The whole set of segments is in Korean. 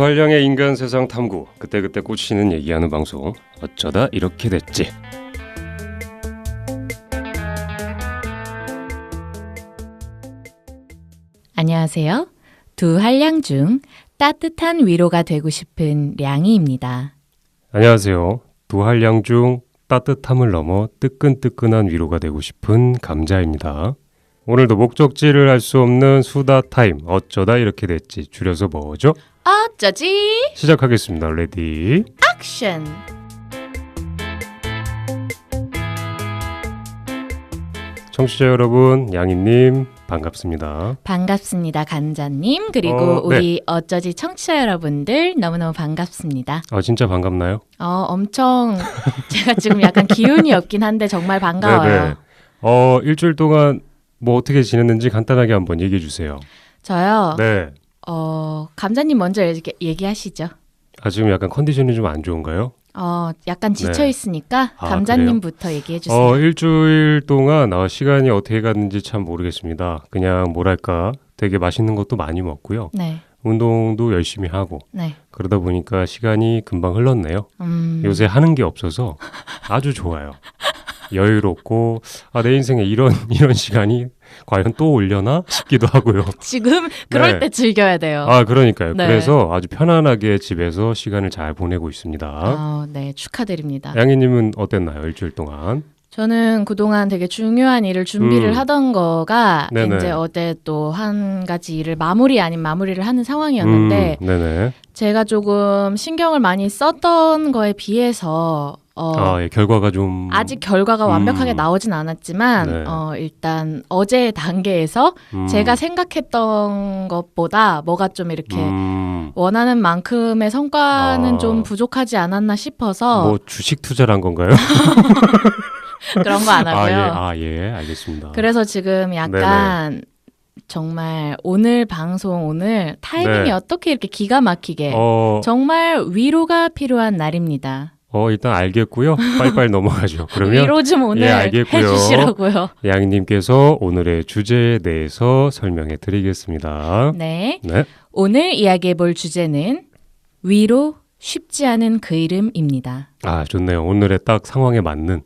두한량의 인간 세상 탐구, 그때그때 꽂히는 얘기하는 방송, 어쩌다 이렇게 됐지. 안녕하세요. 두한량 중 따뜻한 위로가 되고 싶은 량이입니다. 안녕하세요. 두한량 중 따뜻함을 넘어 뜨끈뜨끈한 위로가 되고 싶은 감자입니다. 오늘도 목적지를 알 수 없는 수다 타임, 어쩌다 이렇게 됐지. 줄여서 뭐죠? 어쩌지? 시작하겠습니다. 레디 액션! 청취자 여러분, 양이님 반갑습니다. 반갑습니다. 간자님. 그리고 우리 어쩌지 청취자 여러분들 너무너무 반갑습니다. 진짜 반갑나요? 엄청 제가 지금 약간 기운이 없긴 한데 정말 반가워요. 네네. 일주일 동안 뭐 어떻게 지냈는지 간단하게 한번 얘기해 주세요. 저요? 네. 감자님 먼저 얘기하시죠. 지금 약간 컨디션이 좀 안 좋은가요? 약간 지쳐 있으니까 감자님부터 얘기해 주세요. 일주일 동안 시간이 어떻게 갔는지 참 모르겠습니다. 그냥 뭐랄까 되게 맛있는 것도 많이 먹고요. 네. 운동도 열심히 하고 네. 그러다 보니까 시간이 금방 흘렀네요. 요새 하는 게 없어서 아주 좋아요. 여유롭고 내 인생에 이런 시간이 과연 또 올려나 싶기도 하고요. 지금 그럴 때 즐겨야 돼요. 그러니까요. 네. 그래서 아주 편안하게 집에서 시간을 잘 보내고 있습니다. 네, 축하드립니다. 양이님은 어땠나요? 일주일 동안? 저는 그동안 되게 중요한 일을 준비를 하던 거가 네네. 이제 어제 또 한 가지 일을 마무리 아닌 마무리를 하는 상황이었는데 네네. 제가 조금 신경을 많이 썼던 거에 비해서 결과가 좀 아직 결과가 완벽하게 나오진 않았지만 네. 일단 어제 단계에서 제가 생각했던 것보다 뭐가 좀 이렇게 원하는 만큼의 성과는 좀 부족하지 않았나 싶어서 뭐 주식 투자를 한 건가요? 그런 거 안 하고요. 예, 알겠습니다. 그래서 지금 약간 정말 오늘 방송 오늘 타이밍이 어떻게 이렇게 기가 막히게 정말 위로가 필요한 날입니다. 일단 알겠고요. 빨리빨리 넘어가죠. 그러면 위로 좀 오늘 해주시라고요. 양이님께서 오늘의 주제에 대해서 설명해 드리겠습니다. 네. 오늘 이야기해 볼 주제는 위로 쉽지 않은 그 이름입니다. 좋네요. 오늘의 딱 상황에 맞는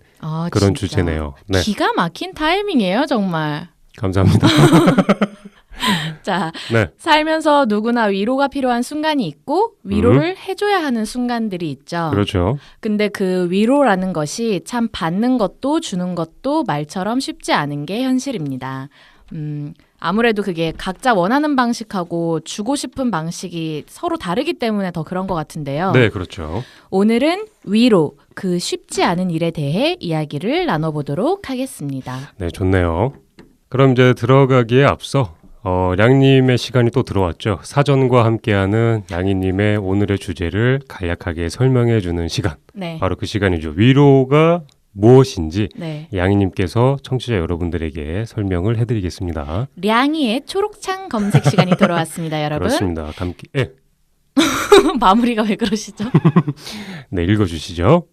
그런 진짜. 주제네요. 네. 기가 막힌 타이밍이에요, 정말. 감사합니다. 자, 살면서 누구나 위로가 필요한 순간이 있고 위로를 해줘야 하는 순간들이 있죠. 그렇죠. 근데 그 위로라는 것이 참 받는 것도 주는 것도 말처럼 쉽지 않은 게 현실입니다. 아무래도 그게 각자 원하는 방식하고 주고 싶은 방식이 서로 다르기 때문에 더 그런 것 같은데요. 네, 그렇죠. 오늘은 위로, 그 쉽지 않은 일에 대해 이야기를 나눠보도록 하겠습니다. 네, 좋네요. 그럼 이제 들어가기에 앞서 량님의 시간이 또 들어왔죠. 사전과 함께하는 양이님의 오늘의 주제를 간략하게 설명해주는 시간. 네. 바로 그 시간이죠. 위로가 무엇인지 네. 양이님께서 청취자 여러분들에게 설명을 해드리겠습니다. 량이의 초록창 검색 시간이 돌아왔습니다, 여러분. 그렇습니다. 마무리가 왜 그러시죠? 네, 읽어주시죠.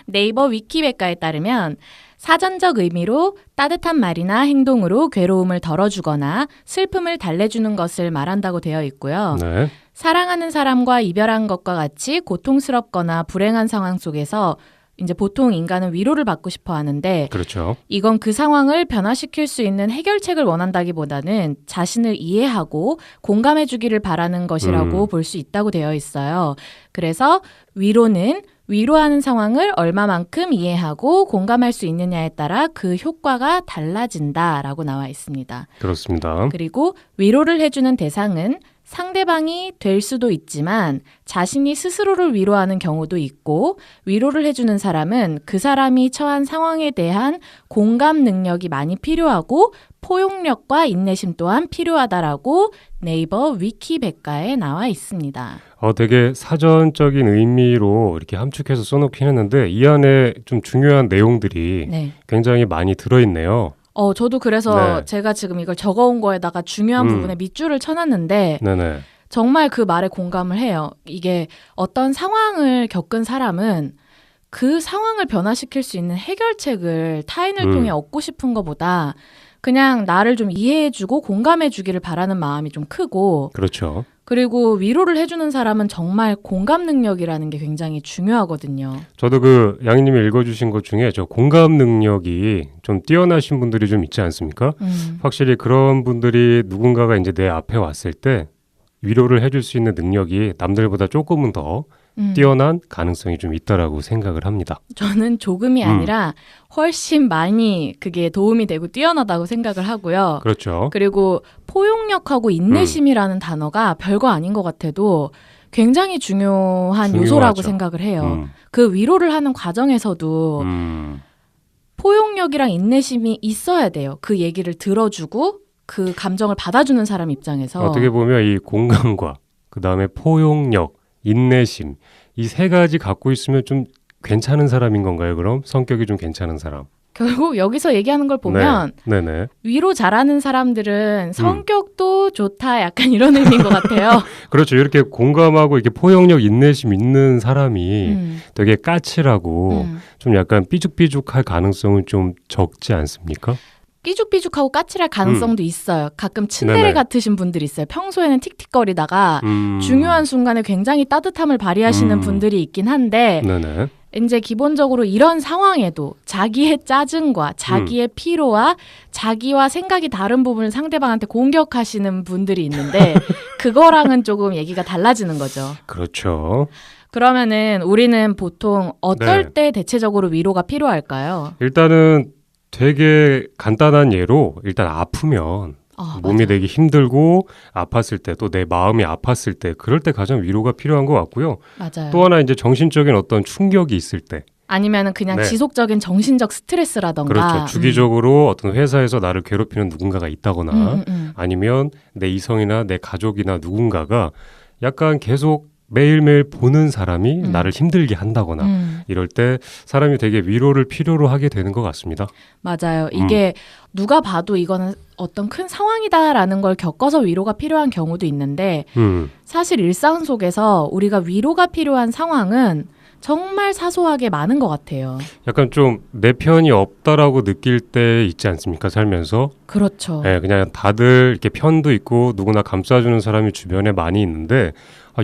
네이버 위키백과에 따르면 사전적 의미로 따뜻한 말이나 행동으로 괴로움을 덜어주거나 슬픔을 달래주는 것을 말한다고 되어 있고요. 네. 사랑하는 사람과 이별한 것과 같이 고통스럽거나 불행한 상황 속에서 이제 보통 인간은 위로를 받고 싶어 하는데 그렇죠. 이건 그 상황을 변화시킬 수 있는 해결책을 원한다기보다는 자신을 이해하고 공감해 주기를 바라는 것이라고 볼 수 있다고 되어 있어요. 그래서 위로는 위로하는 상황을 얼마만큼 이해하고 공감할 수 있느냐에 따라 그 효과가 달라진다라고 나와 있습니다. 그렇습니다. 그리고 위로를 해주는 대상은 상대방이 될 수도 있지만 자신이 스스로를 위로하는 경우도 있고 위로를 해주는 사람은 그 사람이 처한 상황에 대한 공감 능력이 많이 필요하고 포용력과 인내심 또한 필요하다라고 네이버 위키백과에 나와 있습니다. 되게 사전적인 의미로 이렇게 함축해서 써놓긴 했는데 이 안에 좀 중요한 내용들이 굉장히 많이 들어있네요. 저도 그래서 제가 지금 이걸 적어온 거에다가 중요한 부분에 밑줄을 쳐놨는데 정말 그 말에 공감을 해요. 이게 어떤 상황을 겪은 사람은 그 상황을 변화시킬 수 있는 해결책을 타인을 통해 얻고 싶은 것보다 그냥 나를 좀 이해해주고 공감해주기를 바라는 마음이 좀 크고 그렇죠. 그리고 위로를 해주는 사람은 정말 공감 능력이라는 게 굉장히 중요하거든요. 저도 그 양희님이 읽어주신 것 중에 저 공감 능력이 좀 뛰어나신 분들이 좀 있지 않습니까? 확실히 그런 분들이 누군가가 이제 내 앞에 왔을 때 위로를 해줄 수 있는 능력이 남들보다 조금은 더 뛰어난 가능성이 좀 있다라고 생각을 합니다. 저는 조금이 아니라 훨씬 많이 그게 도움이 되고 뛰어나다고 생각을 하고요. 그렇죠. 그리고 포용력하고 인내심이라는 단어가 별거 아닌 것 같아도 굉장히 중요한 요소라고 생각을 해요. 그 위로를 하는 과정에서도 포용력이랑 인내심이 있어야 돼요. 그 얘기를 들어주고 그 감정을 받아주는 사람 입장에서. 어떻게 보면 이 공감과 그다음에 포용력, 인내심 이 세 가지 갖고 있으면 좀 괜찮은 사람인 건가요? 그럼 성격이 좀 괜찮은 사람. 결국 여기서 얘기하는 걸 보면 네네. 위로 잘하는 사람들은 성격도 좋다 약간 이런 의미인 것 같아요. 그렇죠. 이렇게 공감하고 이렇게 포용력, 인내심 있는 사람이 되게 까칠하고 좀 약간 삐죽삐죽할 가능성은 좀 적지 않습니까? 삐죽삐죽하고 까칠할 가능성도 있어요. 가끔 츤데레 네네. 같으신 분들이 있어요. 평소에는 틱틱거리다가 중요한 순간에 굉장히 따뜻함을 발휘하시는 분들이 있긴 한데 네네. 이제 기본적으로 이런 상황에도 자기의 짜증과 자기의 피로와 자기와 생각이 다른 부분을 상대방한테 공격하시는 분들이 있는데 그거랑은 조금 얘기가 달라지는 거죠. 그렇죠. 그러면은 우리는 보통 어떨 네. 때 대체적으로 위로가 필요할까요? 일단은 되게 간단한 예로 일단 아프면 몸이 맞아. 되게 힘들고 아팠을 때 또 내 마음이 아팠을 때 그럴 때 가장 위로가 필요한 것 같고요. 맞아요. 또 하나 이제 정신적인 어떤 충격이 있을 때 아니면은 그냥 네. 지속적인 정신적 스트레스라던가. 그렇죠. 주기적으로 어떤 회사에서 나를 괴롭히는 누군가가 있다거나 아니면 내 이성이나 내 가족이나 누군가가 약간 계속 매일매일 보는 사람이 나를 힘들게 한다거나 이럴 때 사람이 되게 위로를 필요로 하게 되는 것 같습니다. 맞아요. 이게 누가 봐도 이거는 어떤 큰 상황이다라는 걸 겪어서 위로가 필요한 경우도 있는데 사실 일상 속에서 우리가 위로가 필요한 상황은 정말 사소하게 많은 것 같아요. 약간 좀 내 편이 없다라고 느낄 때 있지 않습니까? 살면서. 그렇죠. 네, 그냥 다들 이렇게 편도 있고 누구나 감싸주는 사람이 주변에 많이 있는데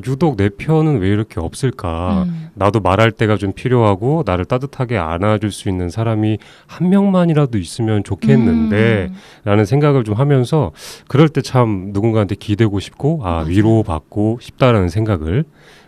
유독 내 편은 왜 이렇게 없을까? 나도 말할 때가 좀 필요하고 나를 따뜻하게 안아줄 수 있는 사람이 한 명만이라도 있으면 좋겠는데 라는 생각을 좀 하면서 그럴 때 참 누군가한테 기대고 싶고 위로받고 싶다라는 생각을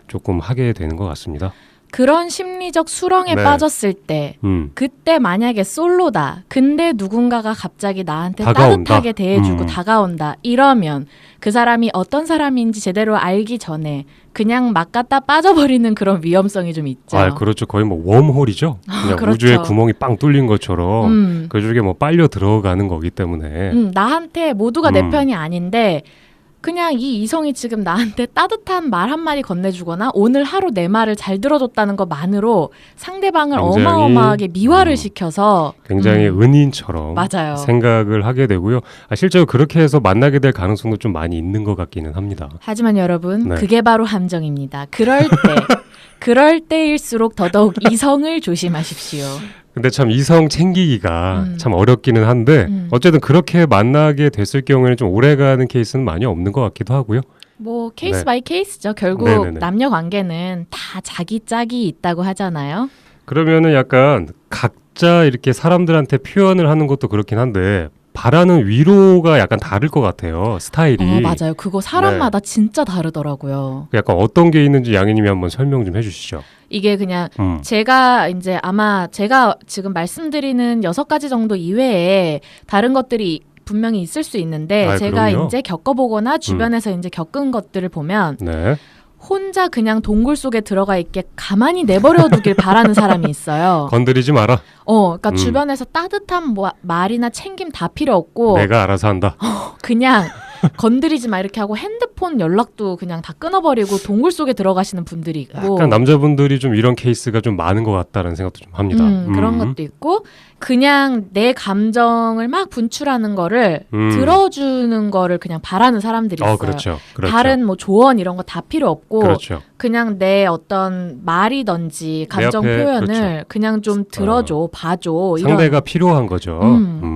조금 하게 되는 것 같습니다. 그런 심리적 수렁에 네. 빠졌을 때 그때 만약에 솔로다. 근데 누군가가 갑자기 나한테 다가온다. 따뜻하게 대해주고 다가온다. 이러면 그 사람이 어떤 사람인지 제대로 알기 전에 그냥 막 갖다 빠져버리는 그런 위험성이 좀 있죠. 그렇죠. 거의 뭐 웜홀이죠. 그냥 그렇죠. 우주에 구멍이 빵 뚫린 것처럼 그쪽에 뭐 빨려 들어가는 거기 때문에 나한테 모두가 내 편이 아닌데 그냥 이 이성이 지금 나한테 따뜻한 말 한마디 건네주거나 오늘 하루 내 말을 잘 들어줬다는 것만으로 상대방을 굉장히, 어마어마하게 미화를 시켜서 굉장히 은인처럼 맞아요. 생각을 하게 되고요. 실제로 그렇게 해서 만나게 될 가능성도 좀 많이 있는 것 같기는 합니다. 하지만 여러분 네. 그게 바로 함정입니다. 그럴 때일수록 더더욱 이성을 조심하십시오. 근데 참 이성 챙기기가 참 어렵기는 한데 어쨌든 그렇게 만나게 됐을 경우에는 좀 오래가는 케이스는 많이 없는 것 같기도 하고요. 뭐 케이스 네. 바이 케이스죠. 결국 네네네. 남녀 관계는 다 자기 짝이 있다고 하잖아요. 그러면은 약간 각자 이렇게 사람들한테 표현을 하는 것도 그렇긴 한데 바라는 위로가 약간 다를 것 같아요. 스타일이. 맞아요. 그거 사람마다 진짜 다르더라고요. 약간 어떤 게 있는지 양희님이 한번 설명 좀 해주시죠. 이게 그냥 제가 이제 아마 제가 지금 말씀드리는 6가지 정도 이외에 다른 것들이 분명히 있을 수 있는데 제가 그럼요. 이제 겪어보거나 주변에서 이제 겪은 것들을 보면 네. 혼자 그냥 동굴 속에 들어가 있게 가만히 내버려 두길 바라는 사람이 있어요. 건드리지 마라. 그러니까 주변에서 따뜻한 말이나 챙김 다 필요 없고 내가 알아서 한다. 그냥 건드리지 마 이렇게 하고 핸드폰 연락도 그냥 다 끊어버리고 동굴 속에 들어가시는 분들이 있고 약간 남자분들이 좀 이런 케이스가 좀 많은 것 같다는 생각도 좀 합니다. 그런 것도 있고 그냥 내 감정을 막 분출하는 거를 들어주는 거를 그냥 바라는 사람들이 있어요. 그렇죠. 그렇죠. 다른 뭐 조언 이런 거 다 필요 없고 그렇죠. 그냥 내 어떤 말이든지 감정 내 앞에, 표현을 그렇죠. 그냥 좀 들어줘, 봐줘 상대가 필요한 거죠.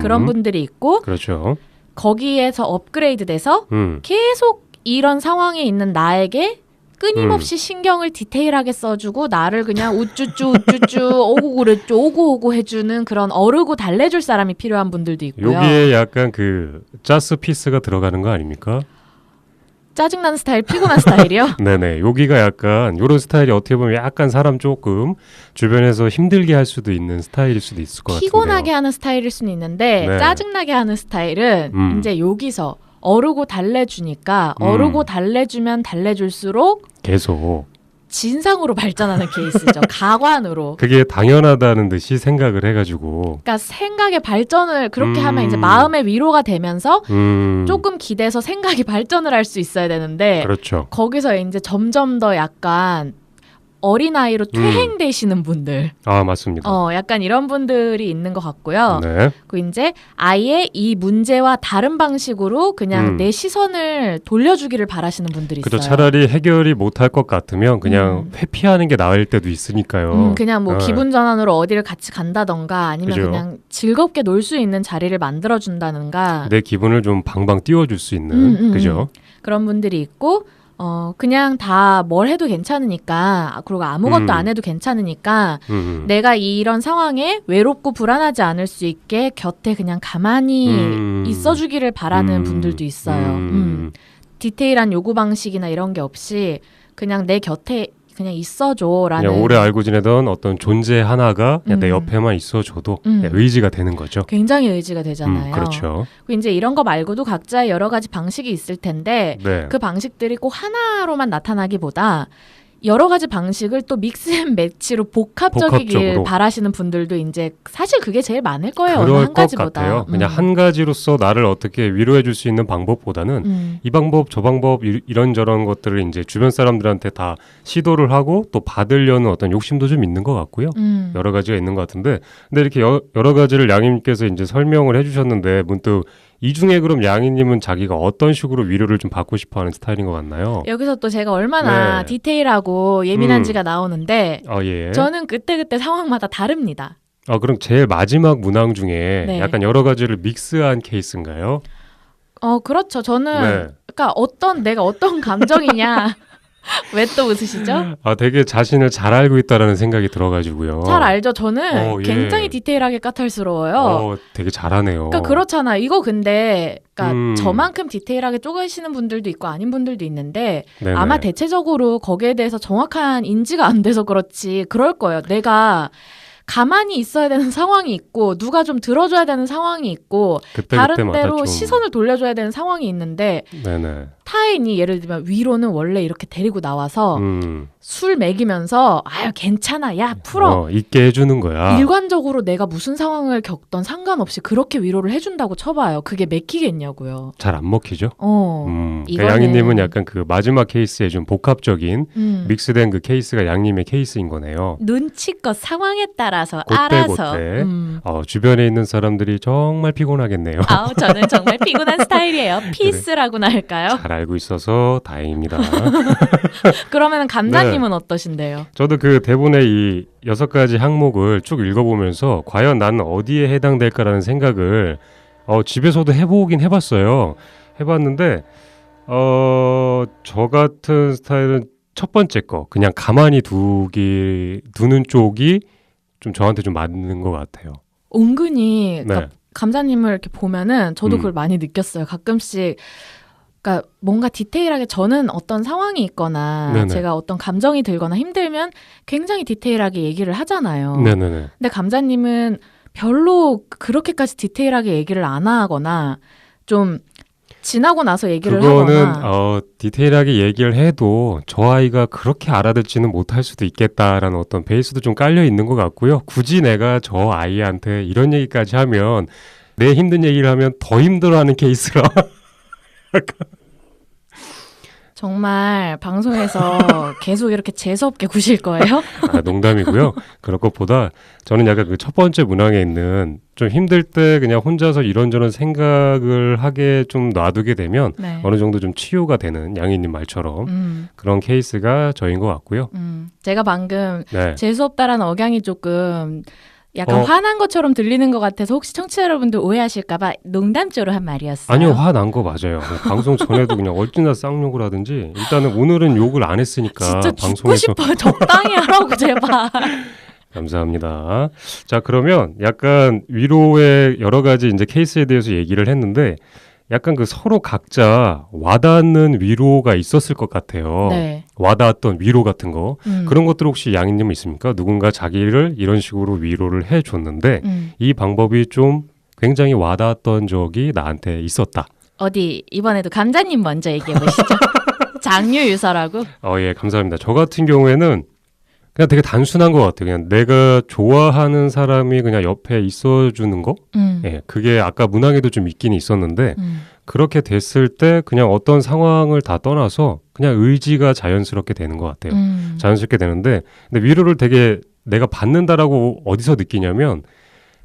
그런 분들이 있고 그렇죠. 거기에서 업그레이드 돼서 계속 이런 상황에 있는 나에게 끊임없이 신경을 디테일하게 써주고 나를 그냥 우쭈쭈 오고 그랬죠 오고 해주는 그런 어르고 달래줄 사람이 필요한 분들도 있고요. 여기에 약간 그 짜스 피스가 들어가는 거 아닙니까? 짜증나는 스타일, 피곤한 스타일이요? 네네. 여기가 약간 이런 스타일이 어떻게 보면 약간 사람 조금 주변에서 힘들게 할 수도 있는 스타일일 수도 있을 것 같은데요. 피곤하게 하는 스타일일 수는 있는데 네. 짜증나게 하는 스타일은 이제 여기서 어르고 달래주니까 어르고 달래주면 달래줄수록 계속 진상으로 발전하는 케이스죠. 가관으로. 그게 당연하다는 듯이 생각을 해가지고 그러니까 생각의 발전을 그렇게 하면 이제 마음의 위로가 되면서 조금 기대서 생각이 발전을 할 수 있어야 되는데 그렇죠. 거기서 이제 점점 더 약간 어린아이로 퇴행되시는 분들. 아, 맞습니다. 약간 이런 분들이 있는 것 같고요. 네. 그리고 이제 아예 이 문제와 다른 방식으로 그냥 내 시선을 돌려주기를 바라시는 분들이 있어요. 그죠. 차라리 해결이 못할 것 같으면 그냥 회피하는 게 나을 때도 있으니까요. 그냥 뭐 기분 전환으로 어디를 같이 간다던가 아니면 그죠. 그냥 즐겁게 놀 수 있는 자리를 만들어준다는가 내 기분을 좀 방방 띄워줄 수 있는 그죠. 그런 분들이 있고 그냥 다 뭘 해도 괜찮으니까 그리고 아무것도 안 해도 괜찮으니까 내가 이런 상황에 외롭고 불안하지 않을 수 있게 곁에 그냥 가만히 있어주기를 바라는 분들도 있어요. 디테일한 요구 방식이나 이런 게 없이 그냥 내 곁에 그냥 있어줘라는 그냥 오래 알고 지내던 어떤 존재 하나가 그냥 내 옆에만 있어줘도 그냥 의지가 되는 거죠. 굉장히 의지가 되잖아요. 그렇죠. 그리고 이제 이런 거 말고도 각자의 여러 가지 방식이 있을 텐데 네. 그 방식들이 꼭 하나로만 나타나기보다 여러 가지 방식을 또 믹스앤매치로 복합적이길 복합적으로. 바라시는 분들도 이제 사실 그게 제일 많을 거예요. 어느 그럴 한 것 가지보다. 같아요. 그냥 한 가지로서 나를 어떻게 위로해 줄 수 있는 방법보다는 이 방법 저 방법 이런저런 것들을 이제 주변 사람들한테 다 시도를 하고 또 받으려는 어떤 욕심도 좀 있는 것 같고요. 여러 가지가 있는 것 같은데 근데 이렇게 여러 가지를 양님께서 이제 설명을 해주셨는데 문득 이 중에 그럼 양이님은 자기가 어떤 식으로 위로를 좀 받고 싶어하는 스타일인 것 같나요? 여기서 또 제가 얼마나 네. 디테일하고 예민한지가 나오는데 예. 저는 그때그때 상황마다 다릅니다. 그럼 제일 마지막 문항 중에 네. 약간 여러 가지를 믹스한 케이스인가요? 그렇죠. 저는 네. 그러니까 내가 어떤 감정이냐 왜 또 웃으시죠? 되게 자신을 잘 알고 있다라는 생각이 들어가지고요. 잘 알죠. 저는 예. 굉장히 디테일하게 까탈스러워요. 되게 잘하네요. 그러니까 그렇잖아. 이거 근데 그러니까 음. 저만큼 디테일하게 쪼개시는 분들도 있고 아닌 분들도 있는데 네네. 아마 대체적으로 거기에 대해서 정확한 인지가 안 돼서 그렇지 그럴 거예요. 내가 가만히 있어야 되는 상황이 있고 누가 좀 들어줘야 되는 상황이 있고 다른 그때마다 데로 좀... 시선을 돌려줘야 되는 상황이 있는데 네네. 타인이 예를 들면 위로는 원래 이렇게 데리고 나와서 술 먹이면서 아유 괜찮아 야 풀어 있게 해주는 거야. 일관적으로 내가 무슨 상황을 겪던 상관없이 그렇게 위로를 해준다고 쳐봐요. 그게 맥히겠냐고요. 잘 안 먹히죠? 이거는... 양이님은 약간 그 마지막 케이스에 좀 복합적인 믹스된 그 케이스가 양님의 케이스인 거네요. 눈치껏 상황에 따라서 그때, 알아서 그때. 주변에 있는 사람들이 정말 피곤하겠네요. 저는 정말 피곤한 스타일이에요. 피스라고나 할까요? 잘 알고 있어서 다행입니다. 그러면 감자님은 어떠신데요? 저도 그 대본의 이 6가지 항목을 쭉 읽어보면서 과연 나는 어디에 해당될까라는 생각을 집에서도 해보긴 해봤어요. 해봤는데 저 같은 스타일은 첫 번째 거 그냥 가만히 두는 쪽이 좀 저한테 좀 맞는 것 같아요. 은근히 네. 감자님을 이렇게 보면은 저도 그걸 많이 느꼈어요. 가끔씩 그러니까 뭔가 디테일하게 저는 어떤 상황이 있거나 네네. 제가 어떤 감정이 들거나 힘들면 굉장히 디테일하게 얘기를 하잖아요. 네네네. 근데 감자님은 별로 그렇게까지 디테일하게 얘기를 안 하거나 좀 지나고 나서 얘기를 그거는 하거나 디테일하게 얘기를 해도 저 아이가 그렇게 알아듣지는 못할 수도 있겠다라는 어떤 베이스도 좀 깔려 있는 것 같고요. 굳이 내가 저 아이한테 이런 얘기까지 하면 내 힘든 얘기를 하면 더 힘들어하는 케이스라 정말 방송에서 계속 이렇게 재수없게 구실 거예요? 농담이고요. 그럴 것보다 저는 약간 그 첫 번째 문항에 있는 좀 힘들 때 그냥 혼자서 이런저런 생각을 하게 좀 놔두게 되면 네. 어느 정도 좀 치유가 되는 양이님 말처럼 그런 케이스가 저인 것 같고요. 제가 방금 네. 재수없다라는 억양이 조금 약간 화난 것처럼 들리는 것 같아서 혹시 청취자 여러분들 오해하실까봐 농담조로 한 말이었어요. 아니요, 화난 거 맞아요. 방송 전에도 그냥 얼마나 쌍욕을 하든지 일단은 오늘은 욕을 안 했으니까 진짜 죽고 방송에서 싶어. 적당히 하라고 제발. 감사합니다. 자, 그러면 약간 위로의 여러 가지 이제 케이스에 대해서 얘기를 했는데 약간 그 서로 각자 와닿는 위로가 있었을 것 같아요. 네. 와닿았던 위로 같은 거. 그런 것들 혹시 양희님은 있습니까? 누군가 자기를 이런 식으로 위로를 해줬는데 이 방법이 좀 굉장히 와닿았던 적이 나한테 있었다. 어디 이번에도 감자님 먼저 얘기해 보시죠. 장유유서라고? 예, 감사합니다. 저 같은 경우에는 그냥 되게 단순한 것 같아요. 그냥 내가 좋아하는 사람이 그냥 옆에 있어주는 거? 예, 그게 아까 문항에도 좀 있긴 있었는데 그렇게 됐을 때 그냥 어떤 상황을 다 떠나서 그냥 의지가 자연스럽게 되는 것 같아요. 자연스럽게 되는데 근데 위로를 되게 내가 받는다라고 어디서 느끼냐면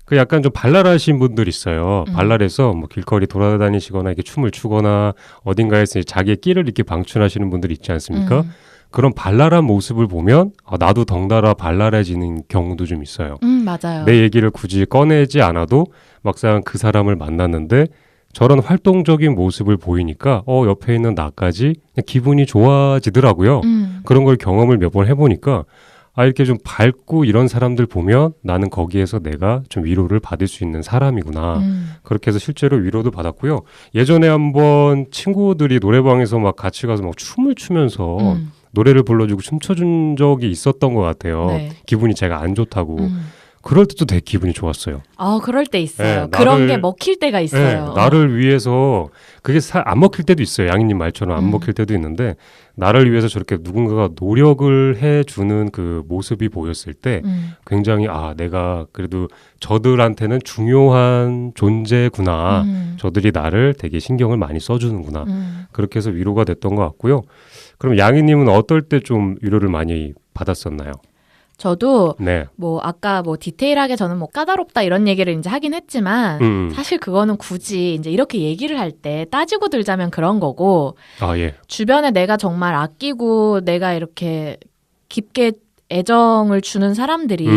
그 약간 좀 발랄하신 분들 있어요. 발랄해서 뭐 길거리 돌아다니시거나 이렇게 춤을 추거나 어딘가에서 자기의 끼를 이렇게 방출하시는 분들 있지 않습니까? 그런 발랄한 모습을 보면 나도 덩달아 발랄해지는 경우도 좀 있어요. 맞아요. 내 얘기를 굳이 꺼내지 않아도 막상 그 사람을 만났는데 저런 활동적인 모습을 보이니까 옆에 있는 나까지 그냥 기분이 좋아지더라고요. 그런 걸 경험을 몇 번 해보니까 이렇게 좀 밝고 이런 사람들 보면 나는 거기에서 내가 좀 위로를 받을 수 있는 사람이구나. 그렇게 해서 실제로 위로도 받았고요. 예전에 한번 친구들이 노래방에서 막 같이 가서 막 춤을 추면서 노래를 불러주고 춤춰준 적이 있었던 것 같아요. 네. 기분이 제가 안 좋다고. 그럴 때도 되게 기분이 좋았어요. 그럴 때 있어요. 네, 그런 게 먹힐 때가 있어요. 네, 나를 위해서 그게 안 먹힐 때도 있어요. 양희님 말처럼 안 먹힐 때도 있는데 나를 위해서 저렇게 누군가가 노력을 해주는 그 모습이 보였을 때 굉장히 내가 그래도 저들한테는 중요한 존재구나. 저들이 나를 되게 신경을 많이 써주는구나. 그렇게 해서 위로가 됐던 것 같고요. 그럼 양희님은 어떨 때 좀 위로를 많이 받았었나요? 저도 네. 뭐 아까 뭐 디테일하게 저는 뭐 까다롭다 이런 얘기를 이제 하긴 했지만 사실 그거는 굳이 이제 이렇게 얘기를 할 때 따지고 들자면 그런 거고 예. 주변에 내가 정말 아끼고 내가 이렇게 깊게 애정을 주는 사람들이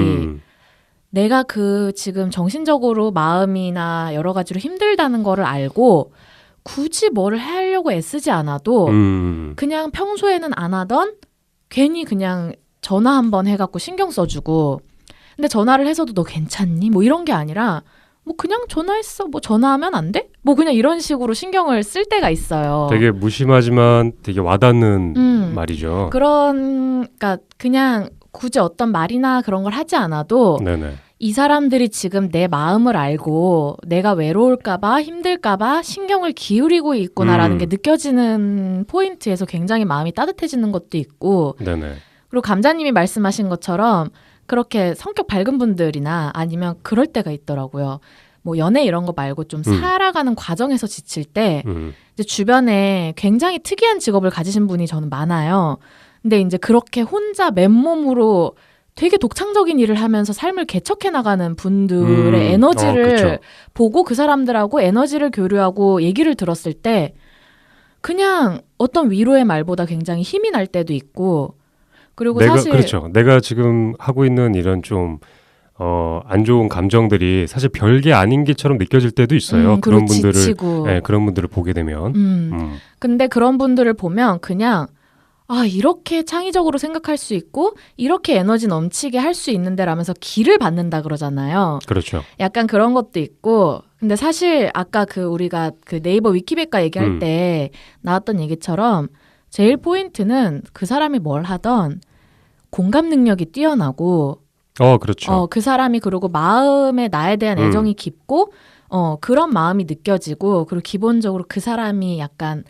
내가 그 지금 정신적으로 마음이나 여러 가지로 힘들다는 거를 알고 굳이 뭐를 하려고 애쓰지 않아도 그냥 평소에는 안 하던 괜히 그냥 전화 한번 해갖고 신경 써주고 근데 전화를 해서도 너 괜찮니? 뭐 이런 게 아니라 뭐 그냥 전화했어. 뭐 전화하면 안 돼? 뭐 그냥 이런 식으로 신경을 쓸 때가 있어요. 되게 무심하지만 되게 와닿는 말이죠. 그러니까 그냥 굳이 어떤 말이나 그런 걸 하지 않아도 네네. 이 사람들이 지금 내 마음을 알고 내가 외로울까봐 힘들까봐 신경을 기울이고 있구나라는 게 느껴지는 포인트에서 굉장히 마음이 따뜻해지는 것도 있고 네네. 그리고 감자님이 말씀하신 것처럼 그렇게 성격 밝은 분들이나 아니면 그럴 때가 있더라고요. 뭐 연애 이런 거 말고 좀 살아가는 과정에서 지칠 때 이제 주변에 굉장히 특이한 직업을 가지신 분이 저는 많아요. 근데 이제 그렇게 혼자 맨몸으로 되게 독창적인 일을 하면서 삶을 개척해 나가는 분들의 에너지를 보고 그 사람들하고 에너지를 교류하고 얘기를 들었을 때 그냥 어떤 위로의 말보다 굉장히 힘이 날 때도 있고 그리고 사실 그렇죠. 내가 지금 하고 있는 이런 좀 안 좋은 감정들이 사실 별게 아닌 게처럼 느껴질 때도 있어요. 그런 분들을 지치고. 네, 그런 분들을 보게 되면. 근데 그런 분들을 보면 그냥 이렇게 창의적으로 생각할 수 있고 이렇게 에너지 넘치게 할 수 있는데라면서 기를 받는다 그러잖아요. 그렇죠. 약간 그런 것도 있고 근데 사실 아까 우리가 네이버 위키백과 얘기할 때 나왔던 얘기처럼 제일 포인트는 그 사람이 뭘 하던 공감 능력이 뛰어나고 그렇죠. 그 사람이 그리고 마음에 나에 대한 애정이 깊고 그런 마음이 느껴지고 그리고 기본적으로 그 사람이 약간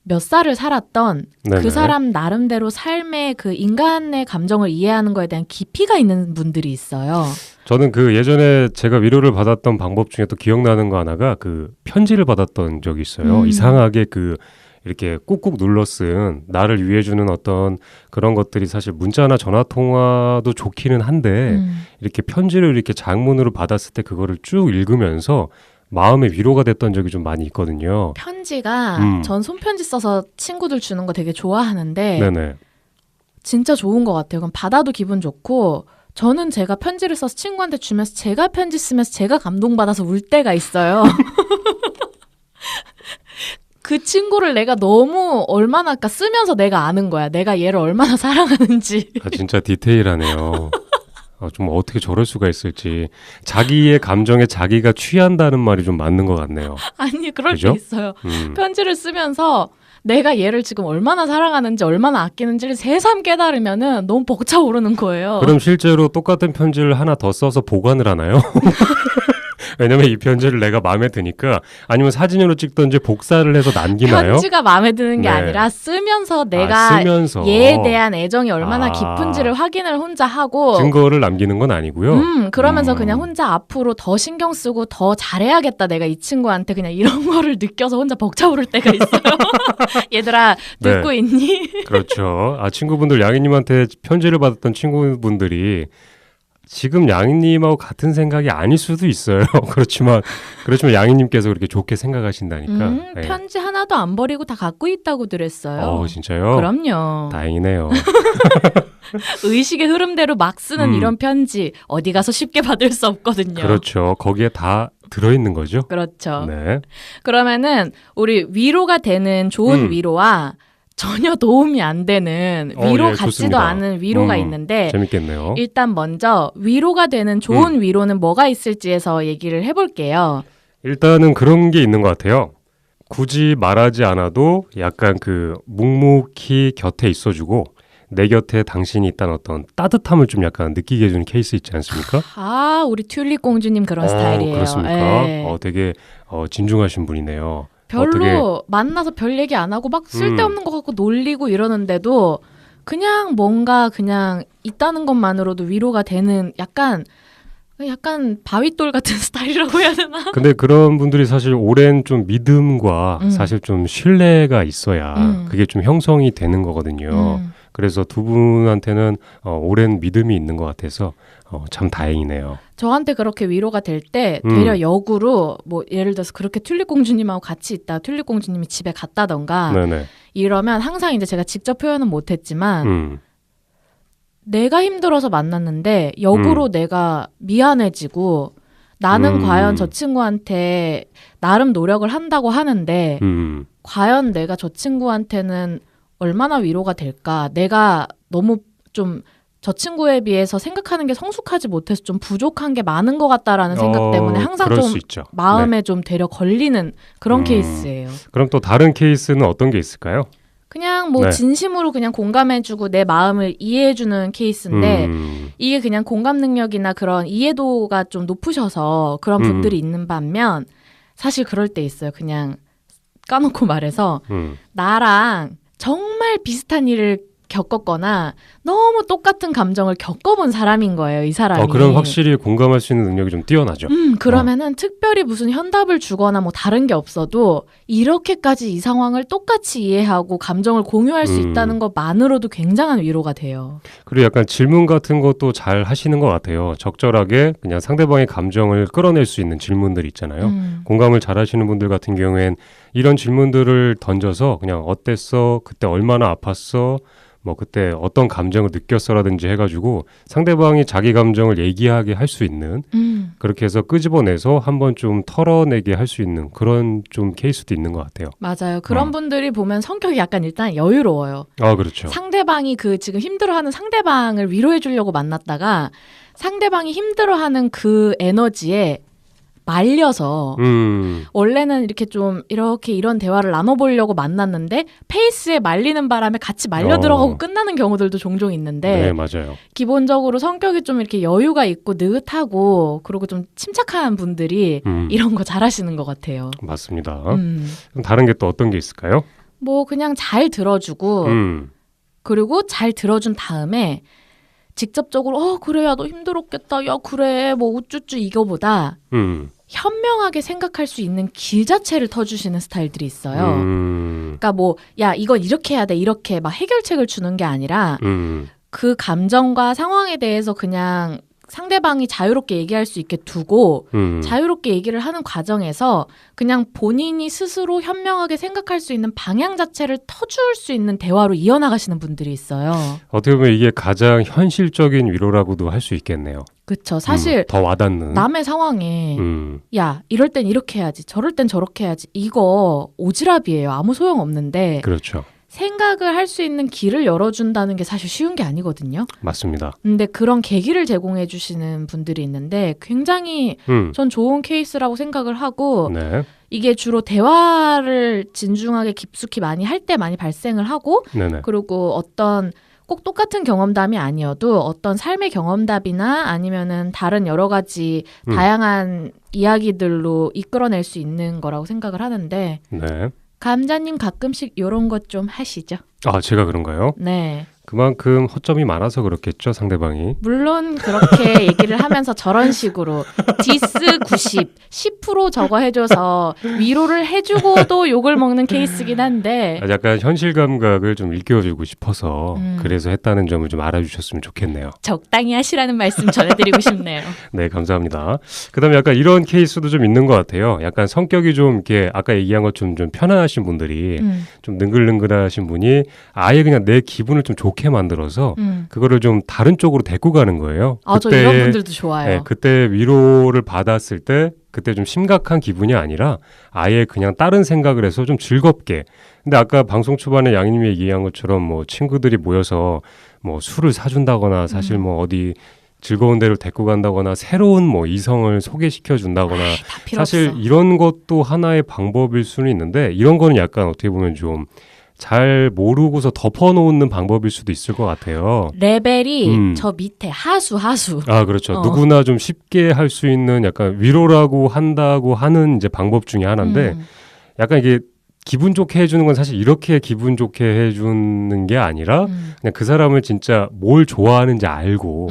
몇 살을 살았던 네네. 그 사람 나름대로 삶의 그 인간의 감정을 이해하는 거에 대한 깊이가 있는 분들이 있어요. 저는 그 예전에 제가 위로를 받았던 방법 중에 또 기억나는 거 하나가 그 편지를 받았던 적이 있어요. 이상하게 이렇게 꾹꾹 눌러 쓴 나를 위해주는 어떤 그런 것들이 사실 문자나 전화 통화도 좋기는 한데 이렇게 편지를 이렇게 장문으로 받았을 때 그거를 쭉 읽으면서 마음의 위로가 됐던 적이 좀 많이 있거든요. 편지가 전 손편지 써서 친구들 주는 거 되게 좋아하는데 네네. 진짜 좋은 것 같아요. 그럼 받아도 기분 좋고 저는 제가 편지를 써서 친구한테 주면서 제가 편지 쓰면서 제가 감동받아서 울 때가 있어요. 그 친구를 내가 너무 얼마나 아까 쓰면서 내가 아는 거야. 내가 얘를 얼마나 사랑하는지. 아, 진짜 디테일하네요. 좀 어떻게 저럴 수가 있을지. 자기의 감정에 자기가 취한다는 말이 좀 맞는 것 같네요. 아니 그럴 그죠? 때 있어요. 편지를 쓰면서 내가 얘를 지금 얼마나 사랑하는지 얼마나 아끼는지를 새삼 깨달으면은 너무 벅차오르는 거예요. 그럼 실제로 똑같은 편지를 하나 더 써서 보관을 하나요? 왜냐면 이 편지를 내가 마음에 드니까 아니면 사진으로 찍던지 복사를 해서 남기나요? 편지가 마음에 드는 게 네. 아니라 쓰면서 내가 쓰면서. 얘에 대한 애정이 얼마나 아. 깊은지를 확인을 혼자 하고 증거를 남기는 건 아니고요. 그러면서 그냥 혼자 앞으로 더 신경 쓰고 더 잘해야겠다. 내가 이 친구한테 그냥 이런 거를 느껴서 혼자 벅차오를 때가 있어요. 얘들아 듣고 네. 있니? 그렇죠. 친구분들 양희님한테 편지를 받았던 친구분들이 지금 양희님하고 같은 생각이 아닐 수도 있어요. 그렇지만 양희님께서 그렇게 좋게 생각하신다니까. 네. 편지 하나도 안 버리고 다 갖고 있다고 들었어요. 진짜요? 그럼요. 다행이네요. 의식의 흐름대로 막 쓰는 이런 편지 어디 가서 쉽게 받을 수 없거든요. 그렇죠. 거기에 다 들어있는 거죠. 그렇죠. 네. 그러면은 우리 위로가 되는 좋은 위로와 전혀 도움이 안 되는 위로 예, 같지도 좋습니다. 않은 위로가 있는데 재밌겠네요. 일단 먼저 위로가 되는 좋은 위로는 뭐가 있을지에서 얘기를 해볼게요. 일단은 그런 게 있는 것 같아요. 굳이 말하지 않아도 약간 그 묵묵히 곁에 있어주고 내 곁에 당신이 있다는 어떤 따뜻함을 좀 약간 느끼게 해주는 케이스 있지 않습니까? 우리 튤립 공주님 그런 스타일이에요. 그렇습니까? 예. 되게 진중하신 분이네요. 별로 만나서 별 얘기 안 하고 막 쓸데없는 거 갖고 놀리고 이러는데도 그냥 뭔가 그냥 있다는 것만으로도 위로가 되는 약간 바위돌 같은 스타일이라고 해야 되나? 근데 그런 분들이 사실 오랜 좀 믿음과 사실 좀 신뢰가 있어야 그게 좀 형성이 되는 거거든요. 그래서 두 분한테는 오랜 믿음이 있는 것 같아서 참 다행이네요. 저한테 그렇게 위로가 될 때 되려 역으로 뭐 예를 들어서 그렇게 튤립 공주님하고 같이 있다 튤립 공주님이 집에 갔다던가 네네. 이러면 항상 이제 제가 직접 표현은 못했지만 내가 힘들어서 만났는데 역으로 내가 미안해지고 나는 과연 저 친구한테 나름 노력을 한다고 하는데 과연 내가 저 친구한테는 얼마나 위로가 될까? 내가 너무 좀 저 친구에 비해서 생각하는 게 성숙하지 못해서 좀 부족한 게 많은 것 같다라는 생각 때문에 항상 그럴 좀 수 있죠. 마음에 네. 좀 되려 걸리는 그런 케이스예요. 그럼 또 다른 케이스는 어떤 게 있을까요? 그냥 뭐 네. 진심으로 그냥 공감해주고 내 마음을 이해해주는 케이스인데 이게 그냥 공감 능력이나 그런 이해도가 좀 높으셔서 그런 분들이 있는 반면 사실 그럴 때 있어요. 그냥 까놓고 말해서 나랑 정말 비슷한 일을 겪었거나 너무 똑같은 감정을 겪어본 사람인 거예요. 이 사람이. 그럼 확실히 공감할 수 있는 능력이 좀 뛰어나죠. 그러면은 특별히 무슨 현답을 주거나 뭐 다른 게 없어도 이렇게까지 이 상황을 똑같이 이해하고 감정을 공유할 수 있다는 것만으로도 굉장한 위로가 돼요. 그리고 약간 질문 같은 것도 잘 하시는 것 같아요. 적절하게 그냥 상대방의 감정을 끌어낼 수 있는 질문들 있잖아요. 공감을 잘 하시는 분들 같은 경우엔 이런 질문들을 던져서 그냥 어땠어? 그때 얼마나 아팠어? 뭐 그때 어떤 감정을 느꼈어라든지 해가지고 상대방이 자기 감정을 얘기하게 할 수 있는 그렇게 해서 끄집어내서 한번 좀 털어내게 할 수 있는 그런 좀 케이스도 있는 것 같아요. 맞아요. 그런 분들이 보면 성격이 약간 일단 여유로워요. 그렇죠. 상대방이 그 지금 힘들어하는 상대방을 위로해 주려고 만났다가 상대방이 힘들어하는 그 에너지에 말려서 원래는 이렇게 좀 이렇게 이런 대화를 나눠보려고 만났는데 페이스에 말리는 바람에 같이 말려 들어가고 끝나는 경우들도 종종 있는데 네, 맞아요. 기본적으로 성격이 좀 이렇게 여유가 있고 느긋하고 그리고 좀 침착한 분들이 이런 거 잘하시는 것 같아요. 맞습니다. 그럼 다른 게 또 어떤 게 있을까요? 뭐 그냥 잘 들어주고 그리고 잘 들어준 다음에 직접적으로 그래 야 너 힘들었겠다 야 그래 뭐 우쭈쭈 이거보다 현명하게 생각할 수 있는 길 자체를 터주시는 스타일들이 있어요. 그러니까 뭐 야 이건 이렇게 해야 돼 이렇게 막 해결책을 주는 게 아니라 그 감정과 상황에 대해서 그냥 상대방이 자유롭게 얘기할 수 있게 두고 자유롭게 얘기를 하는 과정에서 그냥 본인이 스스로 현명하게 생각할 수 있는 방향 자체를 터줄 수 있는 대화로 이어나가시는 분들이 있어요. 어떻게 보면 이게 가장 현실적인 위로라고도 할 수 있겠네요. 그쵸. 사실 더 와닿는 남의 상황에 야 이럴 땐 이렇게 해야지 저럴 땐 저렇게 해야지 이거 오지랖이에요. 아무 소용없는데 그렇죠. 생각을 할 수 있는 길을 열어준다는 게 사실 쉬운 게 아니거든요. 맞습니다. 근데 그런 계기를 제공해 주시는 분들이 있는데 굉장히 전 좋은 케이스라고 생각을 하고 네. 이게 주로 대화를 진중하게 깊숙이 많이 할 때 많이 발생을 하고 네네. 그리고 어떤 꼭 똑같은 경험담이 아니어도 어떤 삶의 경험담이나 아니면은 다른 여러 가지 다양한 이야기들로 이끌어낼 수 있는 거라고 생각을 하는데 네. 감자님 가끔씩 이런 것 좀 하시죠? 아, 제가 그런가요? 네. 그만큼 허점이 많아서 그렇겠죠, 상대방이. 물론 그렇게 얘기를 하면서 저런 식으로 디스 90, 10% 저거 해줘서 위로를 해주고도 욕을 먹는 케이스긴 한데 약간 현실 감각을 좀 일깨워주고 싶어서 그래서 했다는 점을 좀 알아주셨으면 좋겠네요. 적당히 하시라는 말씀 전해드리고 싶네요. 네, 감사합니다. 그다음에 약간 이런 케이스도 좀 있는 것 같아요. 약간 성격이 좀 이렇게 아까 얘기한 것처럼 좀 편안하신 분들이 좀 능글능글하신 분이 아예 그냥 내 기분을 좀 좋게 만들어서 그거를 좀 다른 쪽으로 데리고 가는 거예요. 아, 저 이런 분들도 좋아요. 네, 그때 위로를 받았을 때 그때 좀 심각한 기분이 아니라 아예 그냥 다른 생각을 해서 좀 즐겁게. 근데 아까 방송 초반에 양님이 얘기한 것처럼 뭐 친구들이 모여서 뭐 술을 사준다거나 사실 뭐 어디 즐거운 데를 데리고 간다거나 새로운 뭐 이성을 소개시켜 준다거나 사실 없어. 이런 것도 하나의 방법일 수는 있는데 이런 거는 약간 어떻게 보면 좀 잘 모르고서 덮어놓는 방법일 수도 있을 것 같아요. 레벨이 저 밑에 하수. 아, 그렇죠. 누구나 좀 쉽게 할 수 있는 약간 위로라고 한다고 하는 이제 방법 중에 하나인데 약간 이게 기분 좋게 해주는 건 사실 이렇게 기분 좋게 해주는 게 아니라 그냥 그 사람을 진짜 뭘 좋아하는지 알고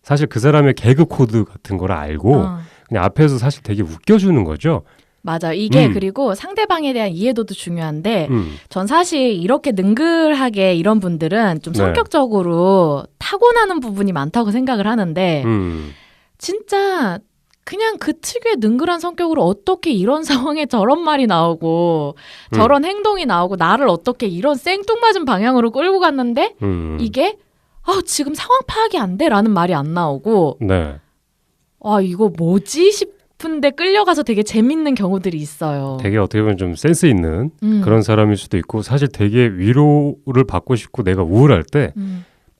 사실 그 사람의 개그 코드 같은 걸 알고 그냥 앞에서 사실 되게 웃겨주는 거죠. 맞아. 이게 그리고 상대방에 대한 이해도도 중요한데 전 사실 이렇게 능글하게 이런 분들은 좀 네. 성격적으로 타고나는 부분이 많다고 생각을 하는데 진짜 그냥 그 특유의 능글한 성격으로 어떻게 이런 상황에 저런 말이 나오고 저런 행동이 나오고 나를 어떻게 이런 생뚱맞은 방향으로 끌고 갔는데 이게 지금 상황 파악이 안 돼라는 말이 안 나오고 네. 이거 뭐지 싶은데 끌려가서 되게 재밌는 경우들이 있어요. 되게 어떻게 보면 좀 센스 있는 그런 사람일 수도 있고 사실 되게 위로를 받고 싶고 내가 우울할 때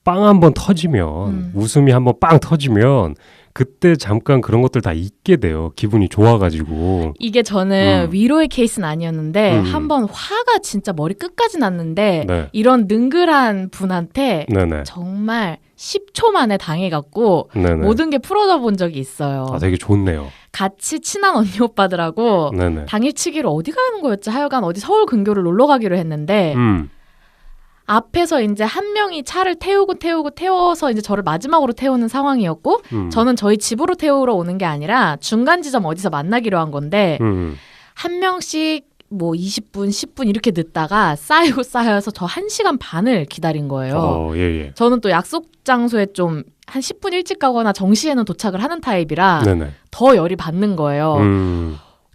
빵 한번 터지면 웃음이 한번 빵 터지면 그때 잠깐 그런 것들 다 잊게 돼요. 기분이 좋아가지고. 이게 저는 위로의 케이스는 아니었는데 한번 화가 진짜 머리 끝까지 났는데 네. 이런 능글한 분한테 네네. 정말 10초 만에 당해갖고 네네. 모든 게 풀어져 본 적이 있어요. 아, 되게 좋네요. 같이 친한 언니 오빠들하고 네네. 당일치기로 어디 가는 거였지? 하여간 어디 서울 근교를 놀러 가기로 했는데 앞에서 이제 한 명이 차를 태워서 이제 저를 마지막으로 태우는 상황이었고 저는 저희 집으로 태우러 오는 게 아니라 중간 지점 어디서 만나기로 한 건데 한 명씩 뭐 20분, 10분 이렇게 늦다가 쌓여서 저 1시간 반을 기다린 거예요. 예. 저는 또 약속 장소에 좀 한 10분 일찍 가거나 정시에는 도착을 하는 타입이라 네네. 더 열이 받는 거예요.